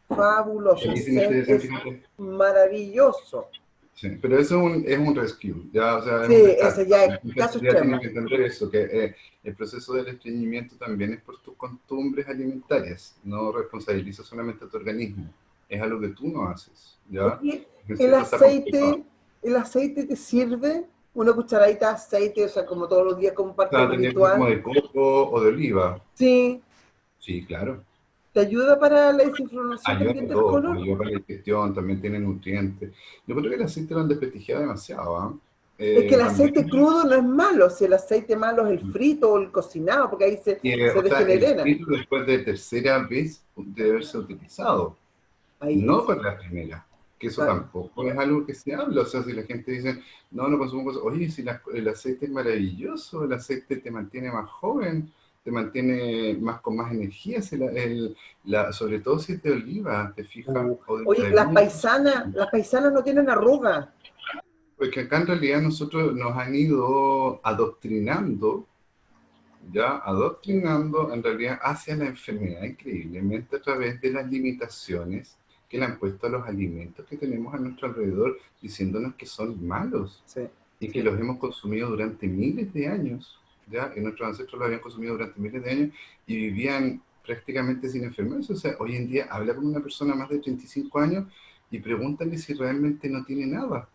fabuloso. El Ahí tienes que Zen decir, es fíjate. maravilloso. Sí, pero eso es un rescue, ya, o sea, es Sí, un ese rescate. ya es La gente caso ya tiene extremo. que entender eso, que el proceso del estreñimiento también es por tus costumbres alimentarias, no responsabiliza solamente a tu organismo, es algo que tú no haces, ¿ya? Oye, En el cierto está complicado. aceite, el aceite te sirve, una cucharadita de aceite, o sea, como todos los días como O parte sea, del tenía que ser como ritual. de coco o de oliva, Sí, sí, claro. te ayuda para la desinflamación Ayuda también a del todo, pues, colon. ayuda para la digestión, también tiene nutrientes. Yo creo que el aceite lo han desprestigiado demasiado, ¿ah? Es que el También, aceite crudo no es malo, si el aceite malo es el frito o el cocinado, porque ahí se o sea, el degenera. filtro después de tercera vez debe haberse utilizado, Ahí, no para la primera, que eso claro. tampoco es algo que se habla. O sea, si la gente dice, no, no consumo cosas, oye, si el aceite es maravilloso, el aceite te mantiene más joven, te mantiene más con más energía, sobre todo si es de oliva, te fijas, o de Oye, maravilla. las paisanas no tienen arrugas. Porque acá en realidad nosotros nos han ido adoctrinando, ya adoctrinando en realidad hacia la enfermedad increíblemente a través de las limitaciones que le han puesto a los alimentos que tenemos a nuestro alrededor, diciéndonos que son malos Sí, y que sí. los hemos consumido durante miles de años, ya, y nuestros ancestros los habían consumido durante miles de años y vivían prácticamente sin enfermedades. O sea, hoy en día habla con una persona más de 35 años y pregúntale si realmente no tiene nada.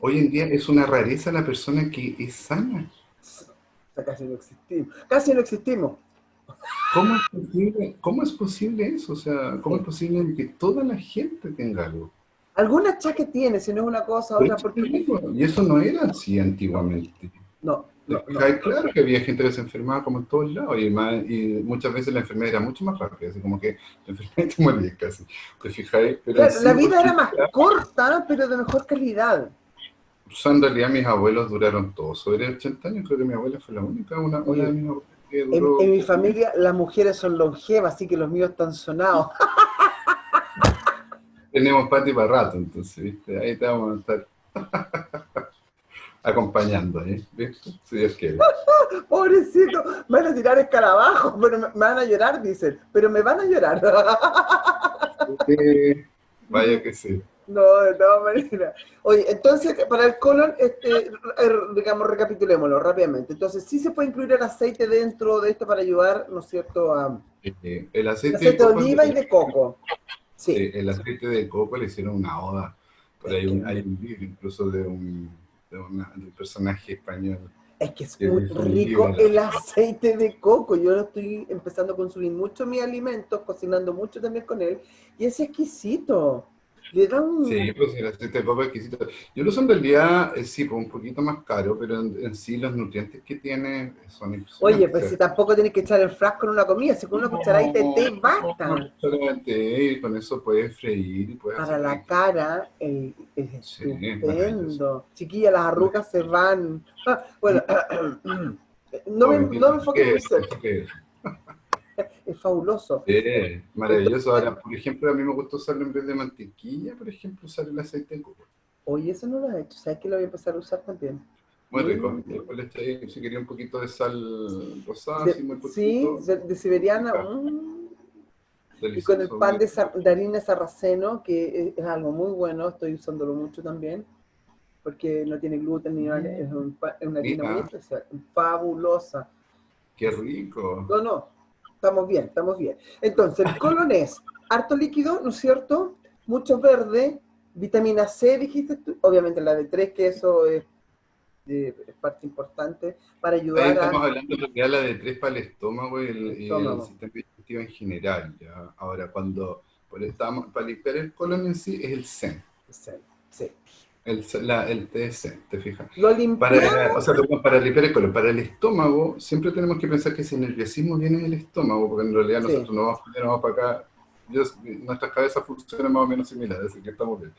Hoy en día es una rareza la persona que es sana. O sea, casi no existimos. Casi no existimos. Cómo es posible eso? O sea, ¿cómo es Sí. posible que toda la gente tenga algo? Alguna que tiene, si no es una cosa, Por otra, eso te porque digo, y eso no era así no, antiguamente. no, ¿Te no, no. fijas? Claro que había gente que se enfermaba como en todos lados y muchas veces la enfermedad era mucho más rápida, así como que la enfermedad te morías casi. ¿Te fijáis? Pero en Claro, sí, la hoy vida era en más día, corta, pero de mejor calidad. o sea, en realidad mis abuelos duraron todos sobre 80 años, creo que mi abuela fue la única, una de Oye, mis abuelas que en duró mi poco más. familia las mujeres son longevas, así que los míos están sonados. Tenemos patio para rato, entonces, ¿viste? Ahí te vamos a estar acompañando, ¿eh? ¿Viste? Si Dios quiere. Pobrecito, me van a tirar escarabajos, pero me van a llorar, dicen, pero me van a llorar. Vaya que sí. No, de todas maneras. Oye, entonces, para el colon, digamos, recapitulémoslo rápidamente. Entonces, sí se puede incluir el aceite dentro de esto para ayudar, ¿no es cierto?, El el aceite de aceite de coco es oliva y de coco. Sí, el aceite de coco le hicieron una oda. Por es ahí que, hay un libro incluso de un personaje español es que es que muy hizo un libro. rico el aceite de coco. Yo lo estoy empezando a consumir mucho en mis alimentos, cocinando mucho también con él, y es exquisito. Le da Sí, un... pues el aceite de coco es exquisito. Yo lo uso en realidad, sí, pues un poquito más caro, pero en sí los nutrientes que tiene son Oye, impresionantes. O pues si sea, tampoco tienes que echar el frasco en una comida, si con una cucharadita de té no, basta. solamente con eso puedes freír y puedes Para hacer la riquísimo. cara es Sí, es maravilloso. estupendo. Chiquilla, las arrugas se van. Ah, bueno, Obvio, no me enfoques muy eso cerca. que Es fabuloso. maravilloso. Entonces, Ahora, por ejemplo, a mí me gusta usarlo en vez de mantequilla, por ejemplo, usar el aceite de coco. oye, eso no lo he hecho. ¿Sabes que lo voy a empezar a usar también? Muy rico. Mm, Después le eché, si quería un poquito de sal rosada, así muy sí, poquito. de siberiana. Rica, Y con el delicioso, pan muy rico. de harina sarraceno, que es algo muy bueno, estoy usándolo mucho también, porque no tiene gluten ni nada, es es una harina muy Mira, especial, fabulosa. qué rico. No, no, estamos bien, estamos bien. Entonces, el colon es harto líquido, ¿no es cierto? Mucho verde, vitamina C, dijiste tú, obviamente la D3, que eso es parte importante para Ahí ayudar estamos al hablando de lo que habla de tres para el estómago y el estómago. sistema digestivo en general. ¿Ya? Ahora, para limpiar el colon en sí es el Zen, Sí, sí. el té Zen, ¿te fijas? Lo O limpiamos, sea, perdón, para limpiar el colon, para el estómago, siempre tenemos que pensar que ese nerviosismo viene del estómago, porque en realidad sí, nosotros no vamos para allá, no vamos para acá. Nuestras cabezas funcionan más o menos similares, así que estamos bien.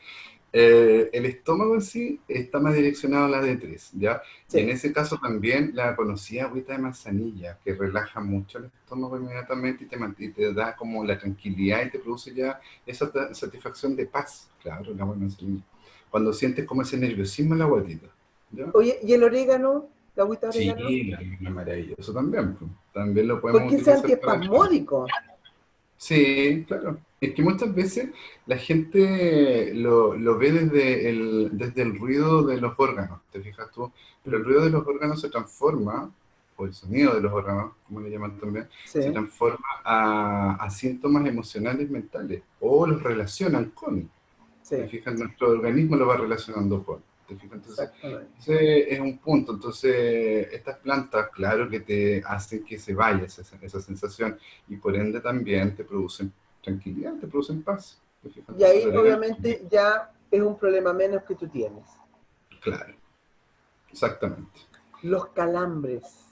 El estómago en sí está más direccionado a la D3, ¿ya? Y en sí. ese caso también la conocida agüita de manzanilla, que relaja mucho el estómago inmediatamente y te da como la tranquilidad y te produce ya esa satisfacción de paz, claro, el agua de manzanilla. Cuando sientes como ese nerviosismo en la guatita, ¿ya? Oye, ¿y el orégano? ¿La agüita de orégano? Sí, la maravilla, eso también, pues. También lo podemos Porque es utilizar para el tema. antiespasmódico. Sí, claro. Es que muchas veces la gente lo ve desde el ruido de los órganos, ¿te fijas tú? Pero el Mm, ruido de los órganos se transforma, o el sonido de los órganos, como le llaman también, se sí, transforma a síntomas emocionales mentales, o los relacionan con, ¿te sí, fijas? Nuestro organismo lo va relacionando con, ¿te fijas? Entonces, exactamente. ese es un punto. Entonces, estas plantas, claro que te hacen que se vaya esa sensación y por ende también te producen tranquilidad, te producen paz. ¿Te fijas? Y Entonces, el ahí orégano, obviamente ya es un problema menos que tú tienes. claro, exactamente. Los calambres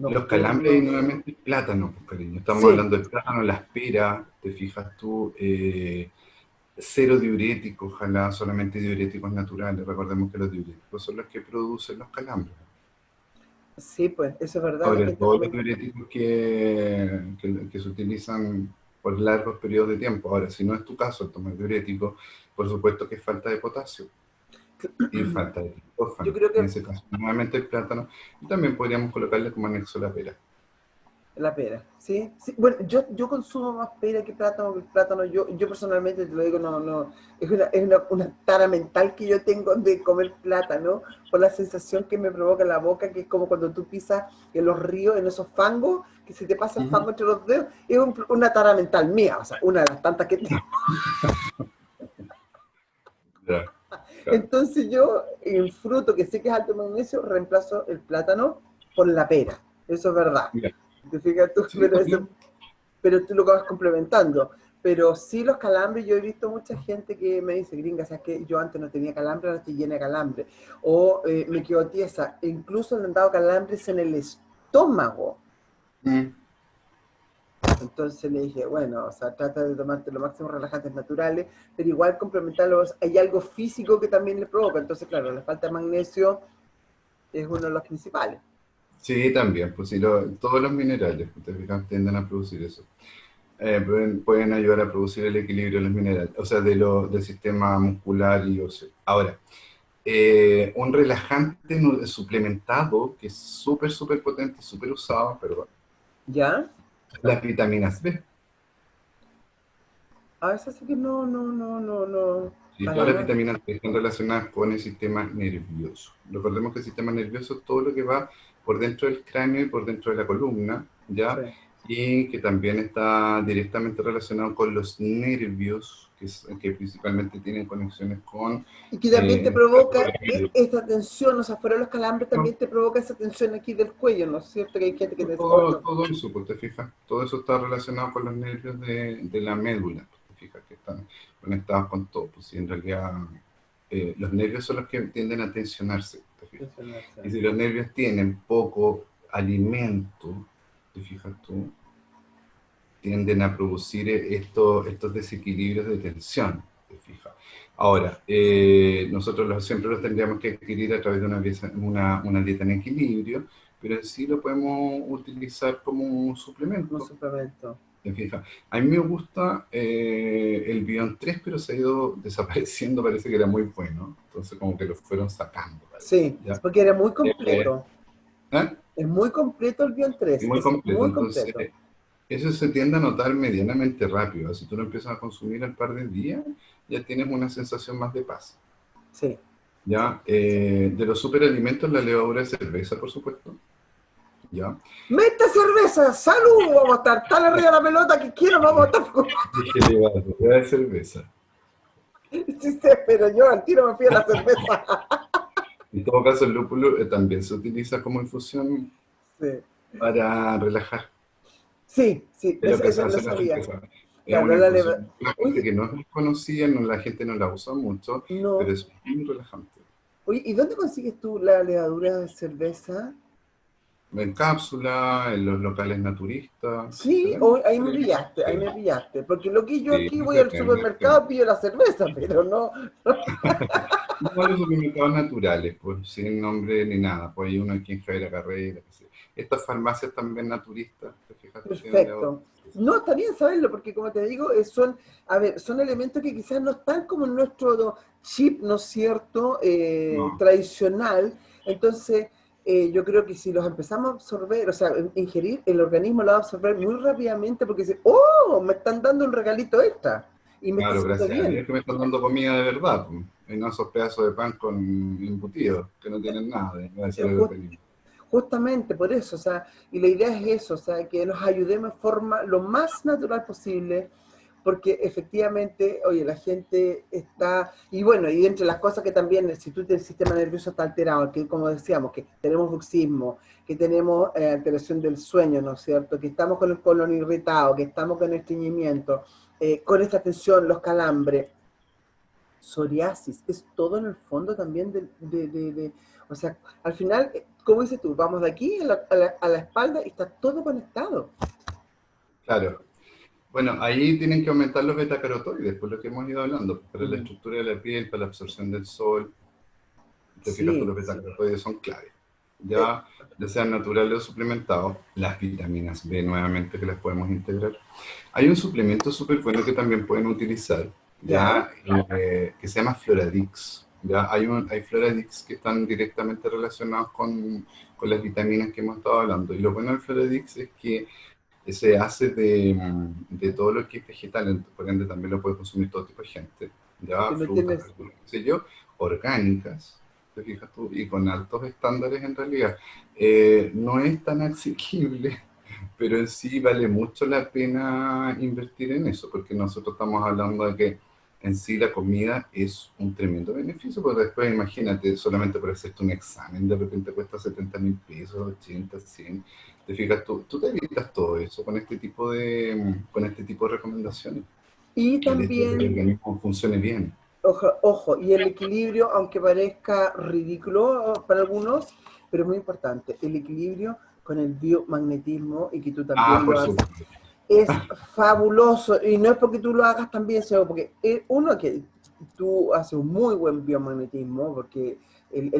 Los calambres y nocturnos. nuevamente el plátano, pues, cariño. Estamos Sí, hablando del plátano, la espera, te fijas tú, cero diuréticos, ojalá solamente diuréticos naturales. Recordemos que los diuréticos son los que producen los calambres. sí, pues eso es verdad. La Sobre gente todo los comenta. diuréticos que se utilizan por largos periodos de tiempo. Ahora, si no es tu caso el tomar diurético, por supuesto que es falta de potasio y falta de Yo triptófano. creo En que ese caso, nuevamente el plátano. Y también podríamos colocarle como anexo la pera. la pera, ¿sí? Sí, bueno, yo consumo más pera que plátano, porque el plátano yo personalmente te lo digo, no, no, una tara mental que yo tengo de comer plátano, por la sensación que me provoca en la boca, que es como cuando tú pisas en los ríos, en esos fangos, que se te pasa el Ujú. fango entre los dedos, es una tara mental mía, o sea, una de las tantas que tengo. Ya, claro. Entonces yo, el fruto que sé que es alto en magnesio, reemplazo el plátano por la pera, eso es verdad. Ya. ¿Te fijas tú? Sí, también. Pero tú lo vas complementando. Pero sí los calambres, yo he visto mucha gente que me dice, gringa, ¿sabes qué? Yo antes no tenía calambre, ahora estoy llena de calambre. O me quedo tiesa. E incluso le han dado calambres en el estómago. Mm. Entonces le dije, bueno, o sea, trata de tomarte lo máximo relajantes naturales, pero igual complementarlos. Hay algo físico que también le provoca. Entonces, claro, la falta de magnesio es uno de los principales. Sí, también. Pues sí, todos los minerales, te fijas, tienden a producir eso. Pueden ayudar a producir el equilibrio de los minerales, o sea, del sistema muscular y óseo. Ahora, un relajante suplementado que es súper, súper potente y súper usado, perdón, ¿Ya? las vitaminas B. A veces sí que no, no, no, no, no, Y para todas las nada. vitaminas B están relacionadas con el sistema nervioso. Recordemos que el sistema nervioso es todo lo que va por dentro del cráneo y por dentro de la columna, Sí. ¿ya? y que también está directamente relacionado con los nervios, que principalmente tienen conexiones con Y que también te el tracto provoca aéreo. esta tensión, o sea, fuera de los calambres, también te provoca esa tensión aquí del cuello, ¿no es cierto? Que hay gente que dice, oh, no. Todo eso, pues te fijas, todo eso está relacionado con los nervios de la médula, pues, te fijas que están conectados con todo, pues si en realidad los nervios son los que tienden a tensionarse, te fijas. Y si los nervios tienen poco alimento, te fijas tú, tienden a producir estos desequilibrios de tensión, te fijas. Ahora, nosotros siempre los tendríamos que adquirir a través de una dieta en equilibrio, pero en sí lo podemos utilizar como un No suplemento. suplemento. ¿Te fijas? A mí me gusta el Beyond 3, pero se ha ido desapareciendo, parece que era muy bueno, entonces como que lo fueron sacando, parece. Sí, ¿Ya? porque era muy Eh, completo. ¿eh? Es muy completo el Bion Y 3, muy es completo, muy entonces completo. eso se tiende a notar medianamente rápido. Si tú lo empiezas a consumir al par de días, ya tienes una sensación más de paz. Sí, sí, ¿Ya? sí. De los superalimentos, la levadura de cerveza, por supuesto. ¿Ya? ¡Mete cerveza! ¡Salud! Vamos a estar tan arriba de la pelota que quiero, vamos a estar. Dije levadura de cerveza. Sí sé, pero yo al tiro me fui a la cerveza. En todo caso, el lúpulo también se utiliza como infusión Sí, para relajar. sí, sí, Es lo que se eso lo hace en la sabía. cerveza. Es Claro, una la leva. infusión relajante Oye, que no es muy conocida, no, la gente no la usa mucho, pero no. es muy relajante. Oye, ¿y dónde consigues tú la levadura de cerveza? En cápsula, en los locales naturistas, se Sí, venden. hoy ahí me pillaste. Porque lo que yo Sí, aquí sí, voy se al venden. supermercado, pillo la cerveza, pero no. No, los supermercados naturales, pues sin nombre ni nada. Pues hay uno aquí en Javiera Carrera. Que sé. Estas farmacias también naturistas, te fijas, tienen la otra. Perfecto. No, está bien saberlo, porque como te digo, son, a ver, son elementos que quizás no están como en nuestro chip, ¿no es cierto?, No, tradicional. Entonces, yo creo que si los empezamos a absorber, o sea, ingerir, el organismo lo va a absorber muy rápidamente porque dice, oh, me están dando un regalito extra y me está claro, haciendo gracias a bien. Dios que me están dando comida de verdad, pues. Y no esos pedazos de pan con embutidos, que no tienen nada de hacer el Ju- organismo. Justamente por eso, o sea, y la idea es eso, o sea, que nos ayudemos de forma lo más natural posible, porque efectivamente, oye, la gente está, y bueno, y entre las cosas que también, si tú el sistema nervioso está alterado, que como decíamos, que tenemos bruxismo, que tenemos alteración del sueño, ¿no es cierto?, que estamos con el colon irritado, que estamos con estreñimiento, con esta tensión, los calambres, psoriasis, es todo en el fondo también o sea, al final, como dices tú, vamos de aquí a la espalda y está todo conectado. Claro. Bueno, ahí tienen que aumentar los betacarotoides, por lo que hemos ido hablando, para la Mm. estructura de la piel, para la absorción del sol. Te fijas, tú, Sí, los sí. betacarotoides son clave. Eh, Ya sean naturales o suplementados, las vitaminas B nuevamente que las podemos integrar. Hay un suplemento súper bueno que también pueden utilizar, ¿Ya? que se llama Floradix. Hay Floradix que están directamente relacionados con las vitaminas que hemos estado hablando. Y lo bueno del Floradix es que se hace de todo lo que es vegetal, por ende también lo puede consumir todo tipo de gente, Que ya no frutas, tienes. verduras, qué sé yo, orgánicas, te fijas tú, y con altos estándares en realidad. No es tan asequible, pero en sí vale mucho la pena invertir en eso, porque nosotros estamos hablando de que en sí la comida es un tremendo beneficio, porque después imagínate, solamente por hacerte un examen, de repente cuesta 70.000 pesos, 80, 100. Te fijas, tú te evitas todo eso con este tipo de recomendaciones. Y El hecho de que el también, organismo funcione bien. ojo, y el equilibrio, aunque parezca ridículo para algunos, pero es muy importante, el equilibrio con el biomagnetismo y que tú Ah, también lo por haces. supuesto. Es fabuloso, y no es porque tú lo hagas también, sino porque uno que tú haces un muy buen biomagnetismo, porque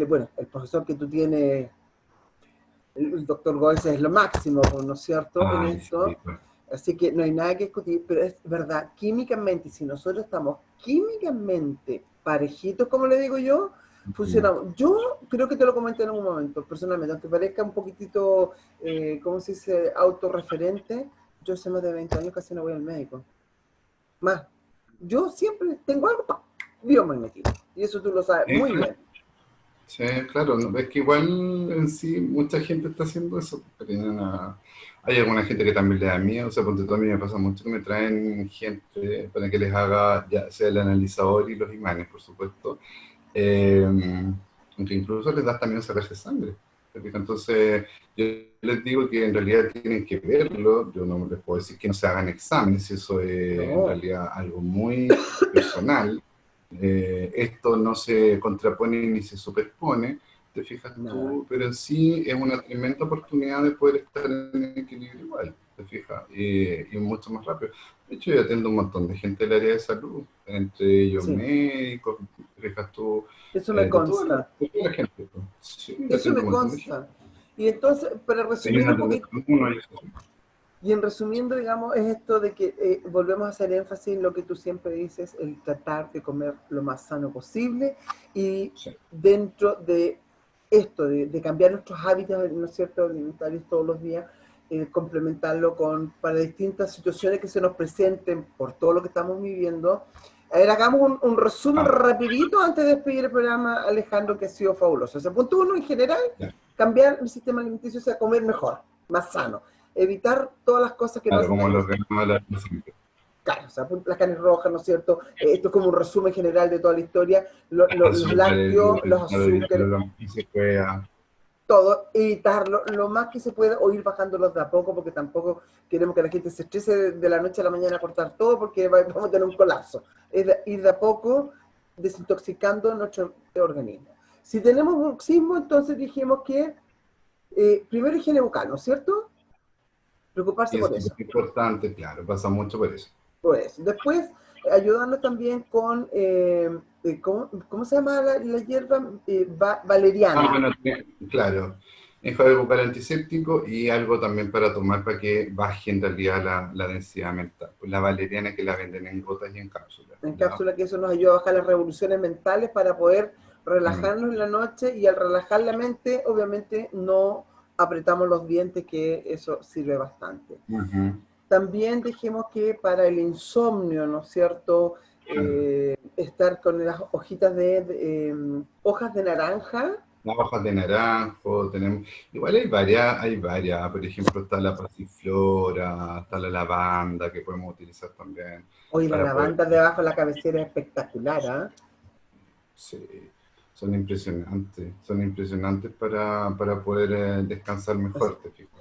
bueno, el profesor que tú tienes, el doctor Gómez es lo máximo, ¿no es cierto?, en Ay, sí, esto, pues. así que no hay nada que discutir, pero es verdad, químicamente, si nosotros estamos químicamente parejitos, como le digo yo, Mm. funcionamos. Yo creo que te lo comenté en algún momento, personalmente, aunque parezca un poquitito, ¿cómo se dice?, autorreferente, yo hace más de 20 años casi no voy al médico. Más, yo siempre tengo algo, biomagnetismo, y eso tú lo sabes ¿Eh? muy bien. Sí, claro, es que igual en sí mucha gente está haciendo eso. Hay alguna gente que también le da miedo, o sea, ponte tú, a mí me pasa mucho que me traen gente para que les haga, ya sea el analizador y los imanes, por supuesto, eh, aunque incluso les da también sacarse sangre. ¿Te fijas? Entonces, yo les digo que en realidad tienen que verlo, yo no les puedo decir que no se hagan exámenes, eso es en No, realidad algo muy personal. Esto no se contrapone ni se superpone, te fijas nada. tú, pero sí es una tremenda oportunidad de poder estar en equilibrio igual, te fijas, y mucho más rápido. De hecho, yo atiendo un montón de gente del área de salud, entre ellos Sí, médicos, te fijas tú, eso me consta. de toda la gente. Pues. Sí, yo Eso atiendo me un montón de gente. consta. Y entonces, para Hay resumir una un de poquito, uno y eso. y en resumiendo, digamos, es esto de que volvemos a hacer énfasis en lo que tú siempre dices, el tratar de comer lo más sano posible y Sí. dentro de esto, de cambiar nuestros hábitos, ¿no es cierto?, alimentarios todos los días, complementarlo para distintas situaciones que se nos presenten por todo lo que estamos viviendo. A ver, hagamos un resumen Ah, rapidito antes de despedir el programa, Alejandro, que ha sido fabuloso. O sea, punto uno, en general, ya. cambiar el sistema alimenticio, o sea, comer mejor, más sano, evitar todas las cosas que no Claro, hacen como daño. los ganamos la siempre. Claro, o sea, las carnes rojas, ¿no es cierto? Esto es como un resumen general de toda la historia. Las Los azúcares, lácteos, los azúcares, lo más que se pueda. todo, evitarlo lo más que se pueda o ir bajándolos de a poco, porque tampoco queremos que la gente se estrese de la noche a la mañana a cortar todo, porque vamos a tener un colapso. Es ir de a poco desintoxicando nuestro organismo. Si tenemos bruxismo, entonces dijimos que primero higiene bucal, ¿no es cierto? Preocuparse Y es por eso. súper importante, claro, pasa mucho por eso. Por eso. Después, ayudarnos también con, ¿cómo se llama la hierba? Ah, Valeriana. bueno, claro. Enjuague bucal antiséptico y algo también para tomar para que baje en realidad la densidad mental. Pues la valeriana que la venden en gotas y en cápsulas. En ¿Ya? cápsula, que eso nos ayuda a bajar las revoluciones mentales para poder Mm. relajarnos en la noche, y al relajar la mente, obviamente no apretamos los dientes, que eso sirve bastante. Ujú. También dijimos que para el insomnio, ¿no es cierto? Claro. Estar con las hojitas hojas de naranja. Las hojas de naranjo, tenemos, igual hay varias, por ejemplo está la pasiflora, está la lavanda que podemos utilizar también Hoy la para poder, lavanda debajo de la cabecera es espectacular, ¿ah? sí, son impresionantes para poder descansar Así, mejor, te fijas.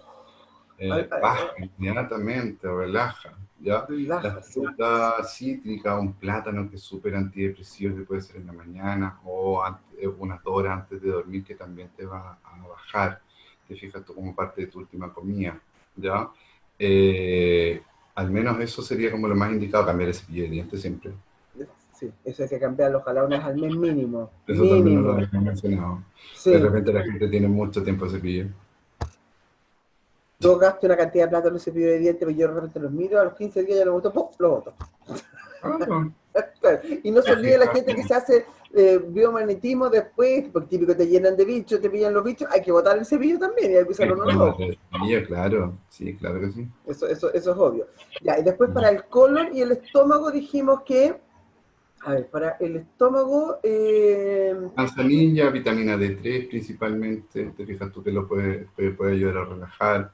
Baja inmediatamente, relaja, ¿ya? La relaja, sí. fruta cítrica, un plátano que es súper antidepresivo, que puede ser en la mañana o unas 2 horas antes de dormir, que también te va a bajar, te fijas tú como parte de tu última comida, ¿ya? Eh, Al menos eso sería como lo más indicado, cambiar el cepillo de dientes siempre. Sí, eso hay que cambiarlo, ojalá una vez al mes mínimo. Eso también no lo Mínimo. había mencionado. De Sí. repente la gente tiene mucho tiempo de cepillo. Yo gasto una cantidad de plata en los cepillos de dientes, pero yo de repente los miro, a los 15 días ya lo boto, ¡pum! Lo boto. Ah, Claro. Y no se olvide la fija. gente que se hace biomagnetismo después, porque típico te llenan de bichos, te pillan los bichos, hay que botar el cepillo también y hay que usar Hay uno que andar nuevo. de cepillo, claro, sí, claro que sí. Eso es obvio. Ya, y después para el colon y el estómago dijimos que, a ver, para el estómago, Manzanilla, vitamina D3 principalmente, te fijas tú que puede ayudar a relajar.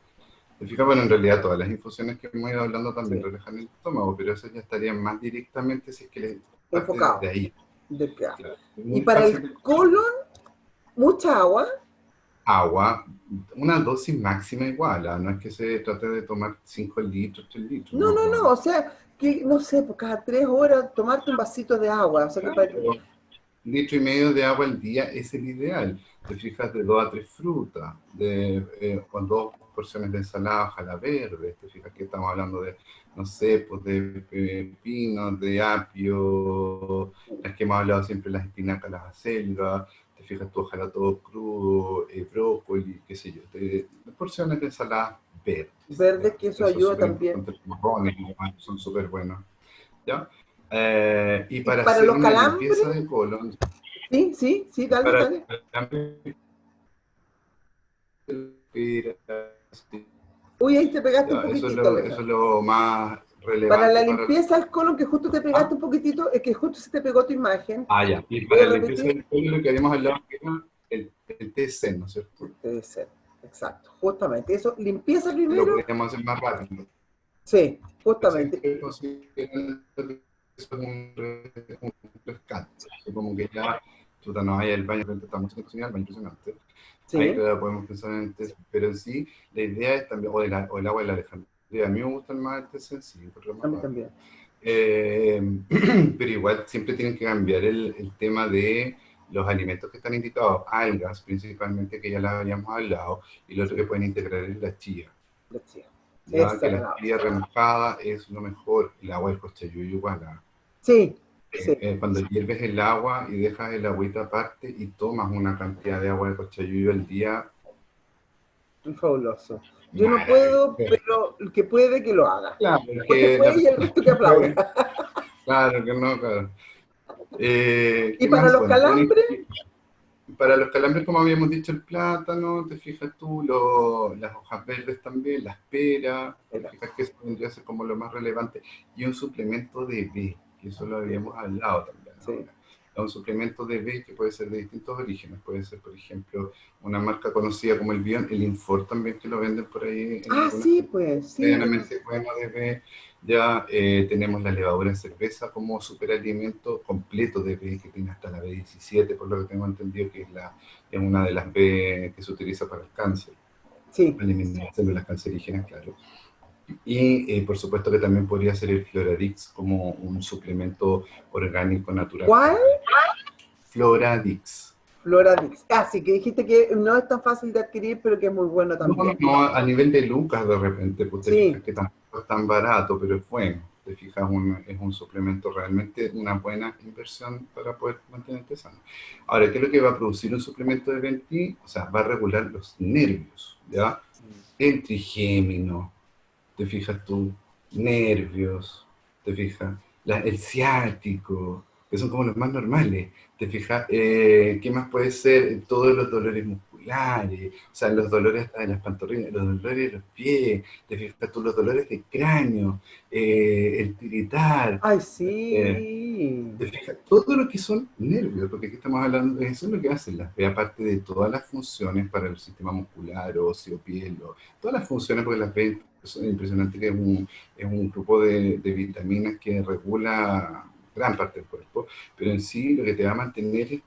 Te fijas, bueno, en realidad todas las infusiones que hemos ido hablando también sí, relajan el estómago, pero esas ya estarían más directamente si es que le parte de enfocado. ahí. De que, Claro, es y muy para el fácil. colon, mucha agua. Agua, una dosis máxima igual, ¿ah? No es que se trate de tomar 5 litros, 3 litros, No, no, no, no, no, no. o sea, que no sé, pues cada 3 horas tomarte un vasito de agua, o sea que para que, Claro, 1,5 litros de agua al día es el ideal. Te fijas de 2 a 3 frutas, con 2 porciones de ensalada, ojalá verde. Te fijas que estamos hablando de, no sé, pues de pepinos, de apio, las que hemos hablado siempre, las espinacas, las acelgas. Te fijas tú, ojalá todo crudo, brócoli, qué sé yo. 2 porciones de ensalada verde. verde, que eso Eso es ayuda súper también. importante. Los morrones son súper buenos. ¿Ya? Y Y para para hacer los una calambres, limpieza de colon, sí, sí, sí, dale, para dale. Uy, ahí te pegaste un ya, poquitito, eso es Alejandro. lo más Para la relevante para el limpieza del colon, que justo te pegaste ¿ah? un poquitito, es que justo se te pegó tu imagen. Ya. Y para ¿Puedes la limpieza repetir? del colon lo que habíamos hablado era el TSC, ¿no es cierto? Debe ser, exacto, justamente. Eso, limpieza Lo primero, podríamos hacer más rápido. sí, Yo justamente. siempre considero que eso es un rescate. Como que ya, chuta, no hay el baño, frente está mucho cocinar, el baño impresionante. Ahí Sí, claro, podemos pensar en el test, pero en sí, la idea es también, o el agua de la Alejandría. A mí me gusta más el test en sí, porque es a más mí rápido. también. Eh, pero igual siempre tienen que cambiar el tema de los alimentos que están indicados, algas principalmente, que ya las habíamos hablado, y lo otro Sí, que pueden integrar es la chía. la chía. Ya Esa que era la la otra. chía remojada es lo mejor, el agua del cochayuyo igual. Sí, sí, Cuando hierves el agua y dejas el agüita aparte y tomas una cantidad de agua de cochayuyo al día, fabuloso. Yo no puedo, maravilloso. pero el que puede, que lo haga. Claro, Porque que la puede y el persona resto que que puede, aplauda. claro que no, claro. Y ¿Qué para más? los Bueno, calambres, para los calambres, como habíamos dicho, el plátano, te fijas tú, las hojas verdes también, las peras, te espera, fijas que eso vendría a ser como lo más relevante. Y un suplemento de B, que eso lo habíamos hablado también sí. ahora. Un suplemento de B que puede ser de distintos orígenes, puede ser, por ejemplo, una marca conocida como el Bion, el Infor también, que lo venden por ahí en Ah, algunas sí, pues, sí. medianamente bueno de B. Ya tenemos la levadura en cerveza como superalimento completo de B, que tiene hasta la B17, por lo que tengo entendido que es una de las B que se utiliza para el cáncer, Sí. para eliminar células cancerígenas, claro. Y por supuesto que también podría ser el Floradix como un suplemento orgánico natural ¿Cuál? para el Floradix. Floradix. Ah, sí, que dijiste que no es tan fácil de adquirir, pero que es muy bueno No, no, también. no, a nivel de lucas de repente, pues te fijas Sí, que tampoco es tan barato, pero es bueno. Te fijas, es un suplemento realmente una buena inversión para poder mantenerte sano. Ahora, ¿qué es lo que va a producir un suplemento de 20? O sea, va a regular los nervios, ¿ya? El trigémino, te fijas tú, nervios, te fijas, el ciático, que son como los más normales, te fijas, ¿qué más puede ser? Todos los dolores musculares, o sea, los dolores hasta de las pantorrillas, los dolores de los pies, te fijas tú, los dolores de cráneo, el tiritar, ay, eh, sí. te fijas, todo lo que son nervios, porque aquí estamos hablando de eso, es lo que hacen las B, aparte de todas las funciones para el sistema muscular, óseo, piel, todas las funciones, porque las B es impresionante que es un grupo de vitaminas que regula gran parte del cuerpo, pero en sí lo que te va a mantener es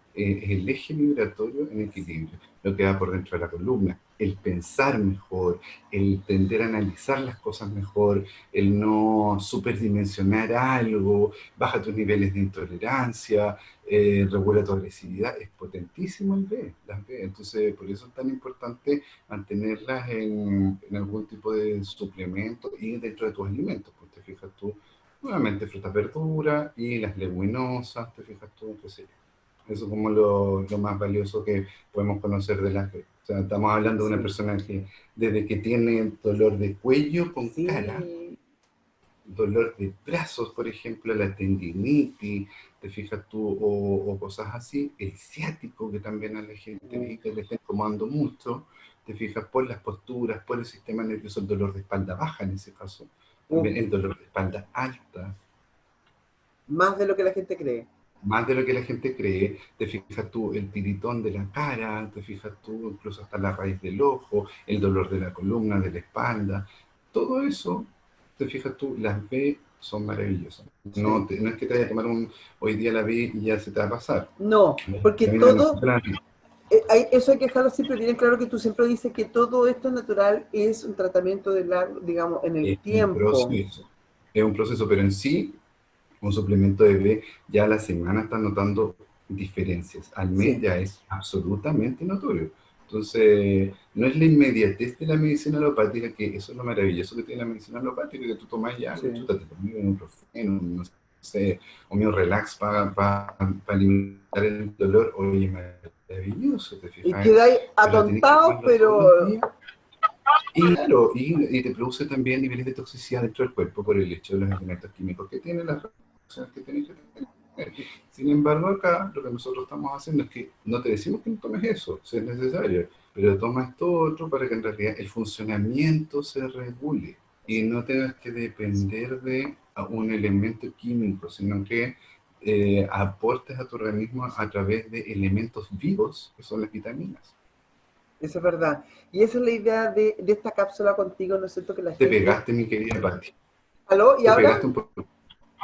el eje vibratorio en equilibrio, lo que va por dentro de la columna, el pensar mejor, el tender a analizar las cosas mejor, el no superdimensionar algo, baja tus niveles de intolerancia, regula tu agresividad, es potentísimo el B, las B. Entonces, por eso es tan importante mantenerlas en algún tipo de suplemento y dentro de tus alimentos, pues te fijas tú, nuevamente frutas, verduras y las leguminosas, te fijas tú, qué sé yo. Eso es como lo más valioso que podemos conocer de las B. O sea, estamos hablando de una Sí, persona que desde que tiene dolor de cuello con cara, sí. dolor de brazos, por ejemplo, la tendinitis, te fijas tú, o cosas así, el ciático, que también a la gente Uf, que le está incomodando mucho, te fijas por las posturas, por el sistema nervioso, el dolor de espalda baja en ese caso, uf. también el dolor de espalda alta, Más de lo que la gente cree. más de lo que la gente cree, te fijas tú el tiritón de la cara, te fijas tú incluso hasta la raíz del ojo, el dolor de la columna, de la espalda, todo eso, te fijas tú, las B son maravillosas. Sí. No es que te vaya a tomar hoy día la B y ya se te va a pasar. No, porque También todo, la eso hay que dejarlo siempre bien claro que tú siempre dices que todo esto natural es un tratamiento de largo, digamos, en el es un tiempo. proceso. Es un proceso, pero en sí, un suplemento de B ya a la semana está notando diferencias. Al mes Sí. ya es absolutamente notorio. Entonces, no es la inmediatez de la medicina alopática, que eso es lo maravilloso que tiene la medicina alopática, que tú tomas ya algo, Sí. chuta, te tomas un ibuprofeno, no sé, o un relax para eliminar el dolor. Oye, maravilloso, te Y fijas, ¿eh? quedáis Pero tenés que atontados, tomarlo todos los pero días. Y claro, y te produce también niveles de toxicidad dentro del cuerpo por el hecho de los elementos químicos que tiene, las reacciones que tiene que tener. Sin embargo, acá lo que nosotros estamos haciendo es que no te decimos que no tomes eso, si es necesario, pero toma esto otro para que en realidad el funcionamiento se regule y no tengas que depender de un elemento químico, sino que aportes a tu organismo a través de elementos vivos, que son las vitaminas. Eso es verdad. Y esa es la idea de esta cápsula contigo, ¿no es cierto? Que la Te gente... pegaste, mi querida Pati. ¿Aló? ¿Y Te ahora? pegaste un poco.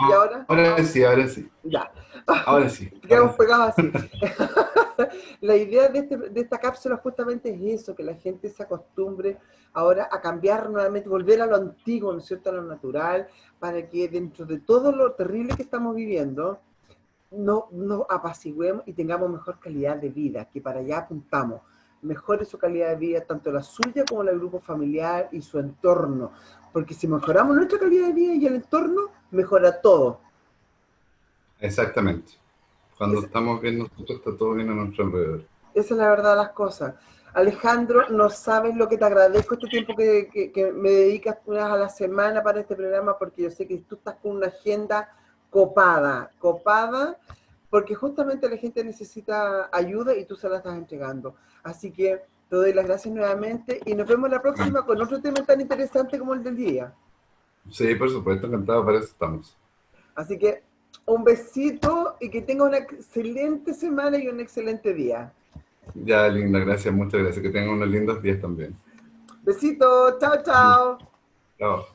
¿Y ahora? Ahora sí, ahora sí. Ya. Ahora sí, ahora Quedamos sí. pegados así. La idea de esta cápsula justamente es eso, que la gente se acostumbre ahora a cambiar nuevamente, volver a lo antiguo, ¿no es cierto?, a lo natural, para que dentro de todo lo terrible que estamos viviendo, no nos apaciguemos y tengamos mejor calidad de vida, que para allá apuntamos. Mejore su calidad de vida, tanto la suya como la del grupo familiar y su entorno. Porque si mejoramos nuestra calidad de vida y el entorno, mejora todo. Exactamente. Cuando Es, estamos bien nosotros, está todo bien a nuestro alrededor. Esa es la verdad de las cosas. Alejandro, no sabes lo que te agradezco este tiempo que me dedicas una vez a la semana para este programa, porque yo sé que tú estás con una agenda copada, copada, porque justamente la gente necesita ayuda y tú se la estás entregando. Así que te doy las gracias nuevamente y nos vemos la próxima con otro tema tan interesante como el del día. Sí, por supuesto, encantado, para eso estamos. Así que un besito y que tenga una excelente semana y un excelente día. Ya, linda, gracias, muchas gracias. Que tengan unos lindos días también. Besito, chao, chao. Chao.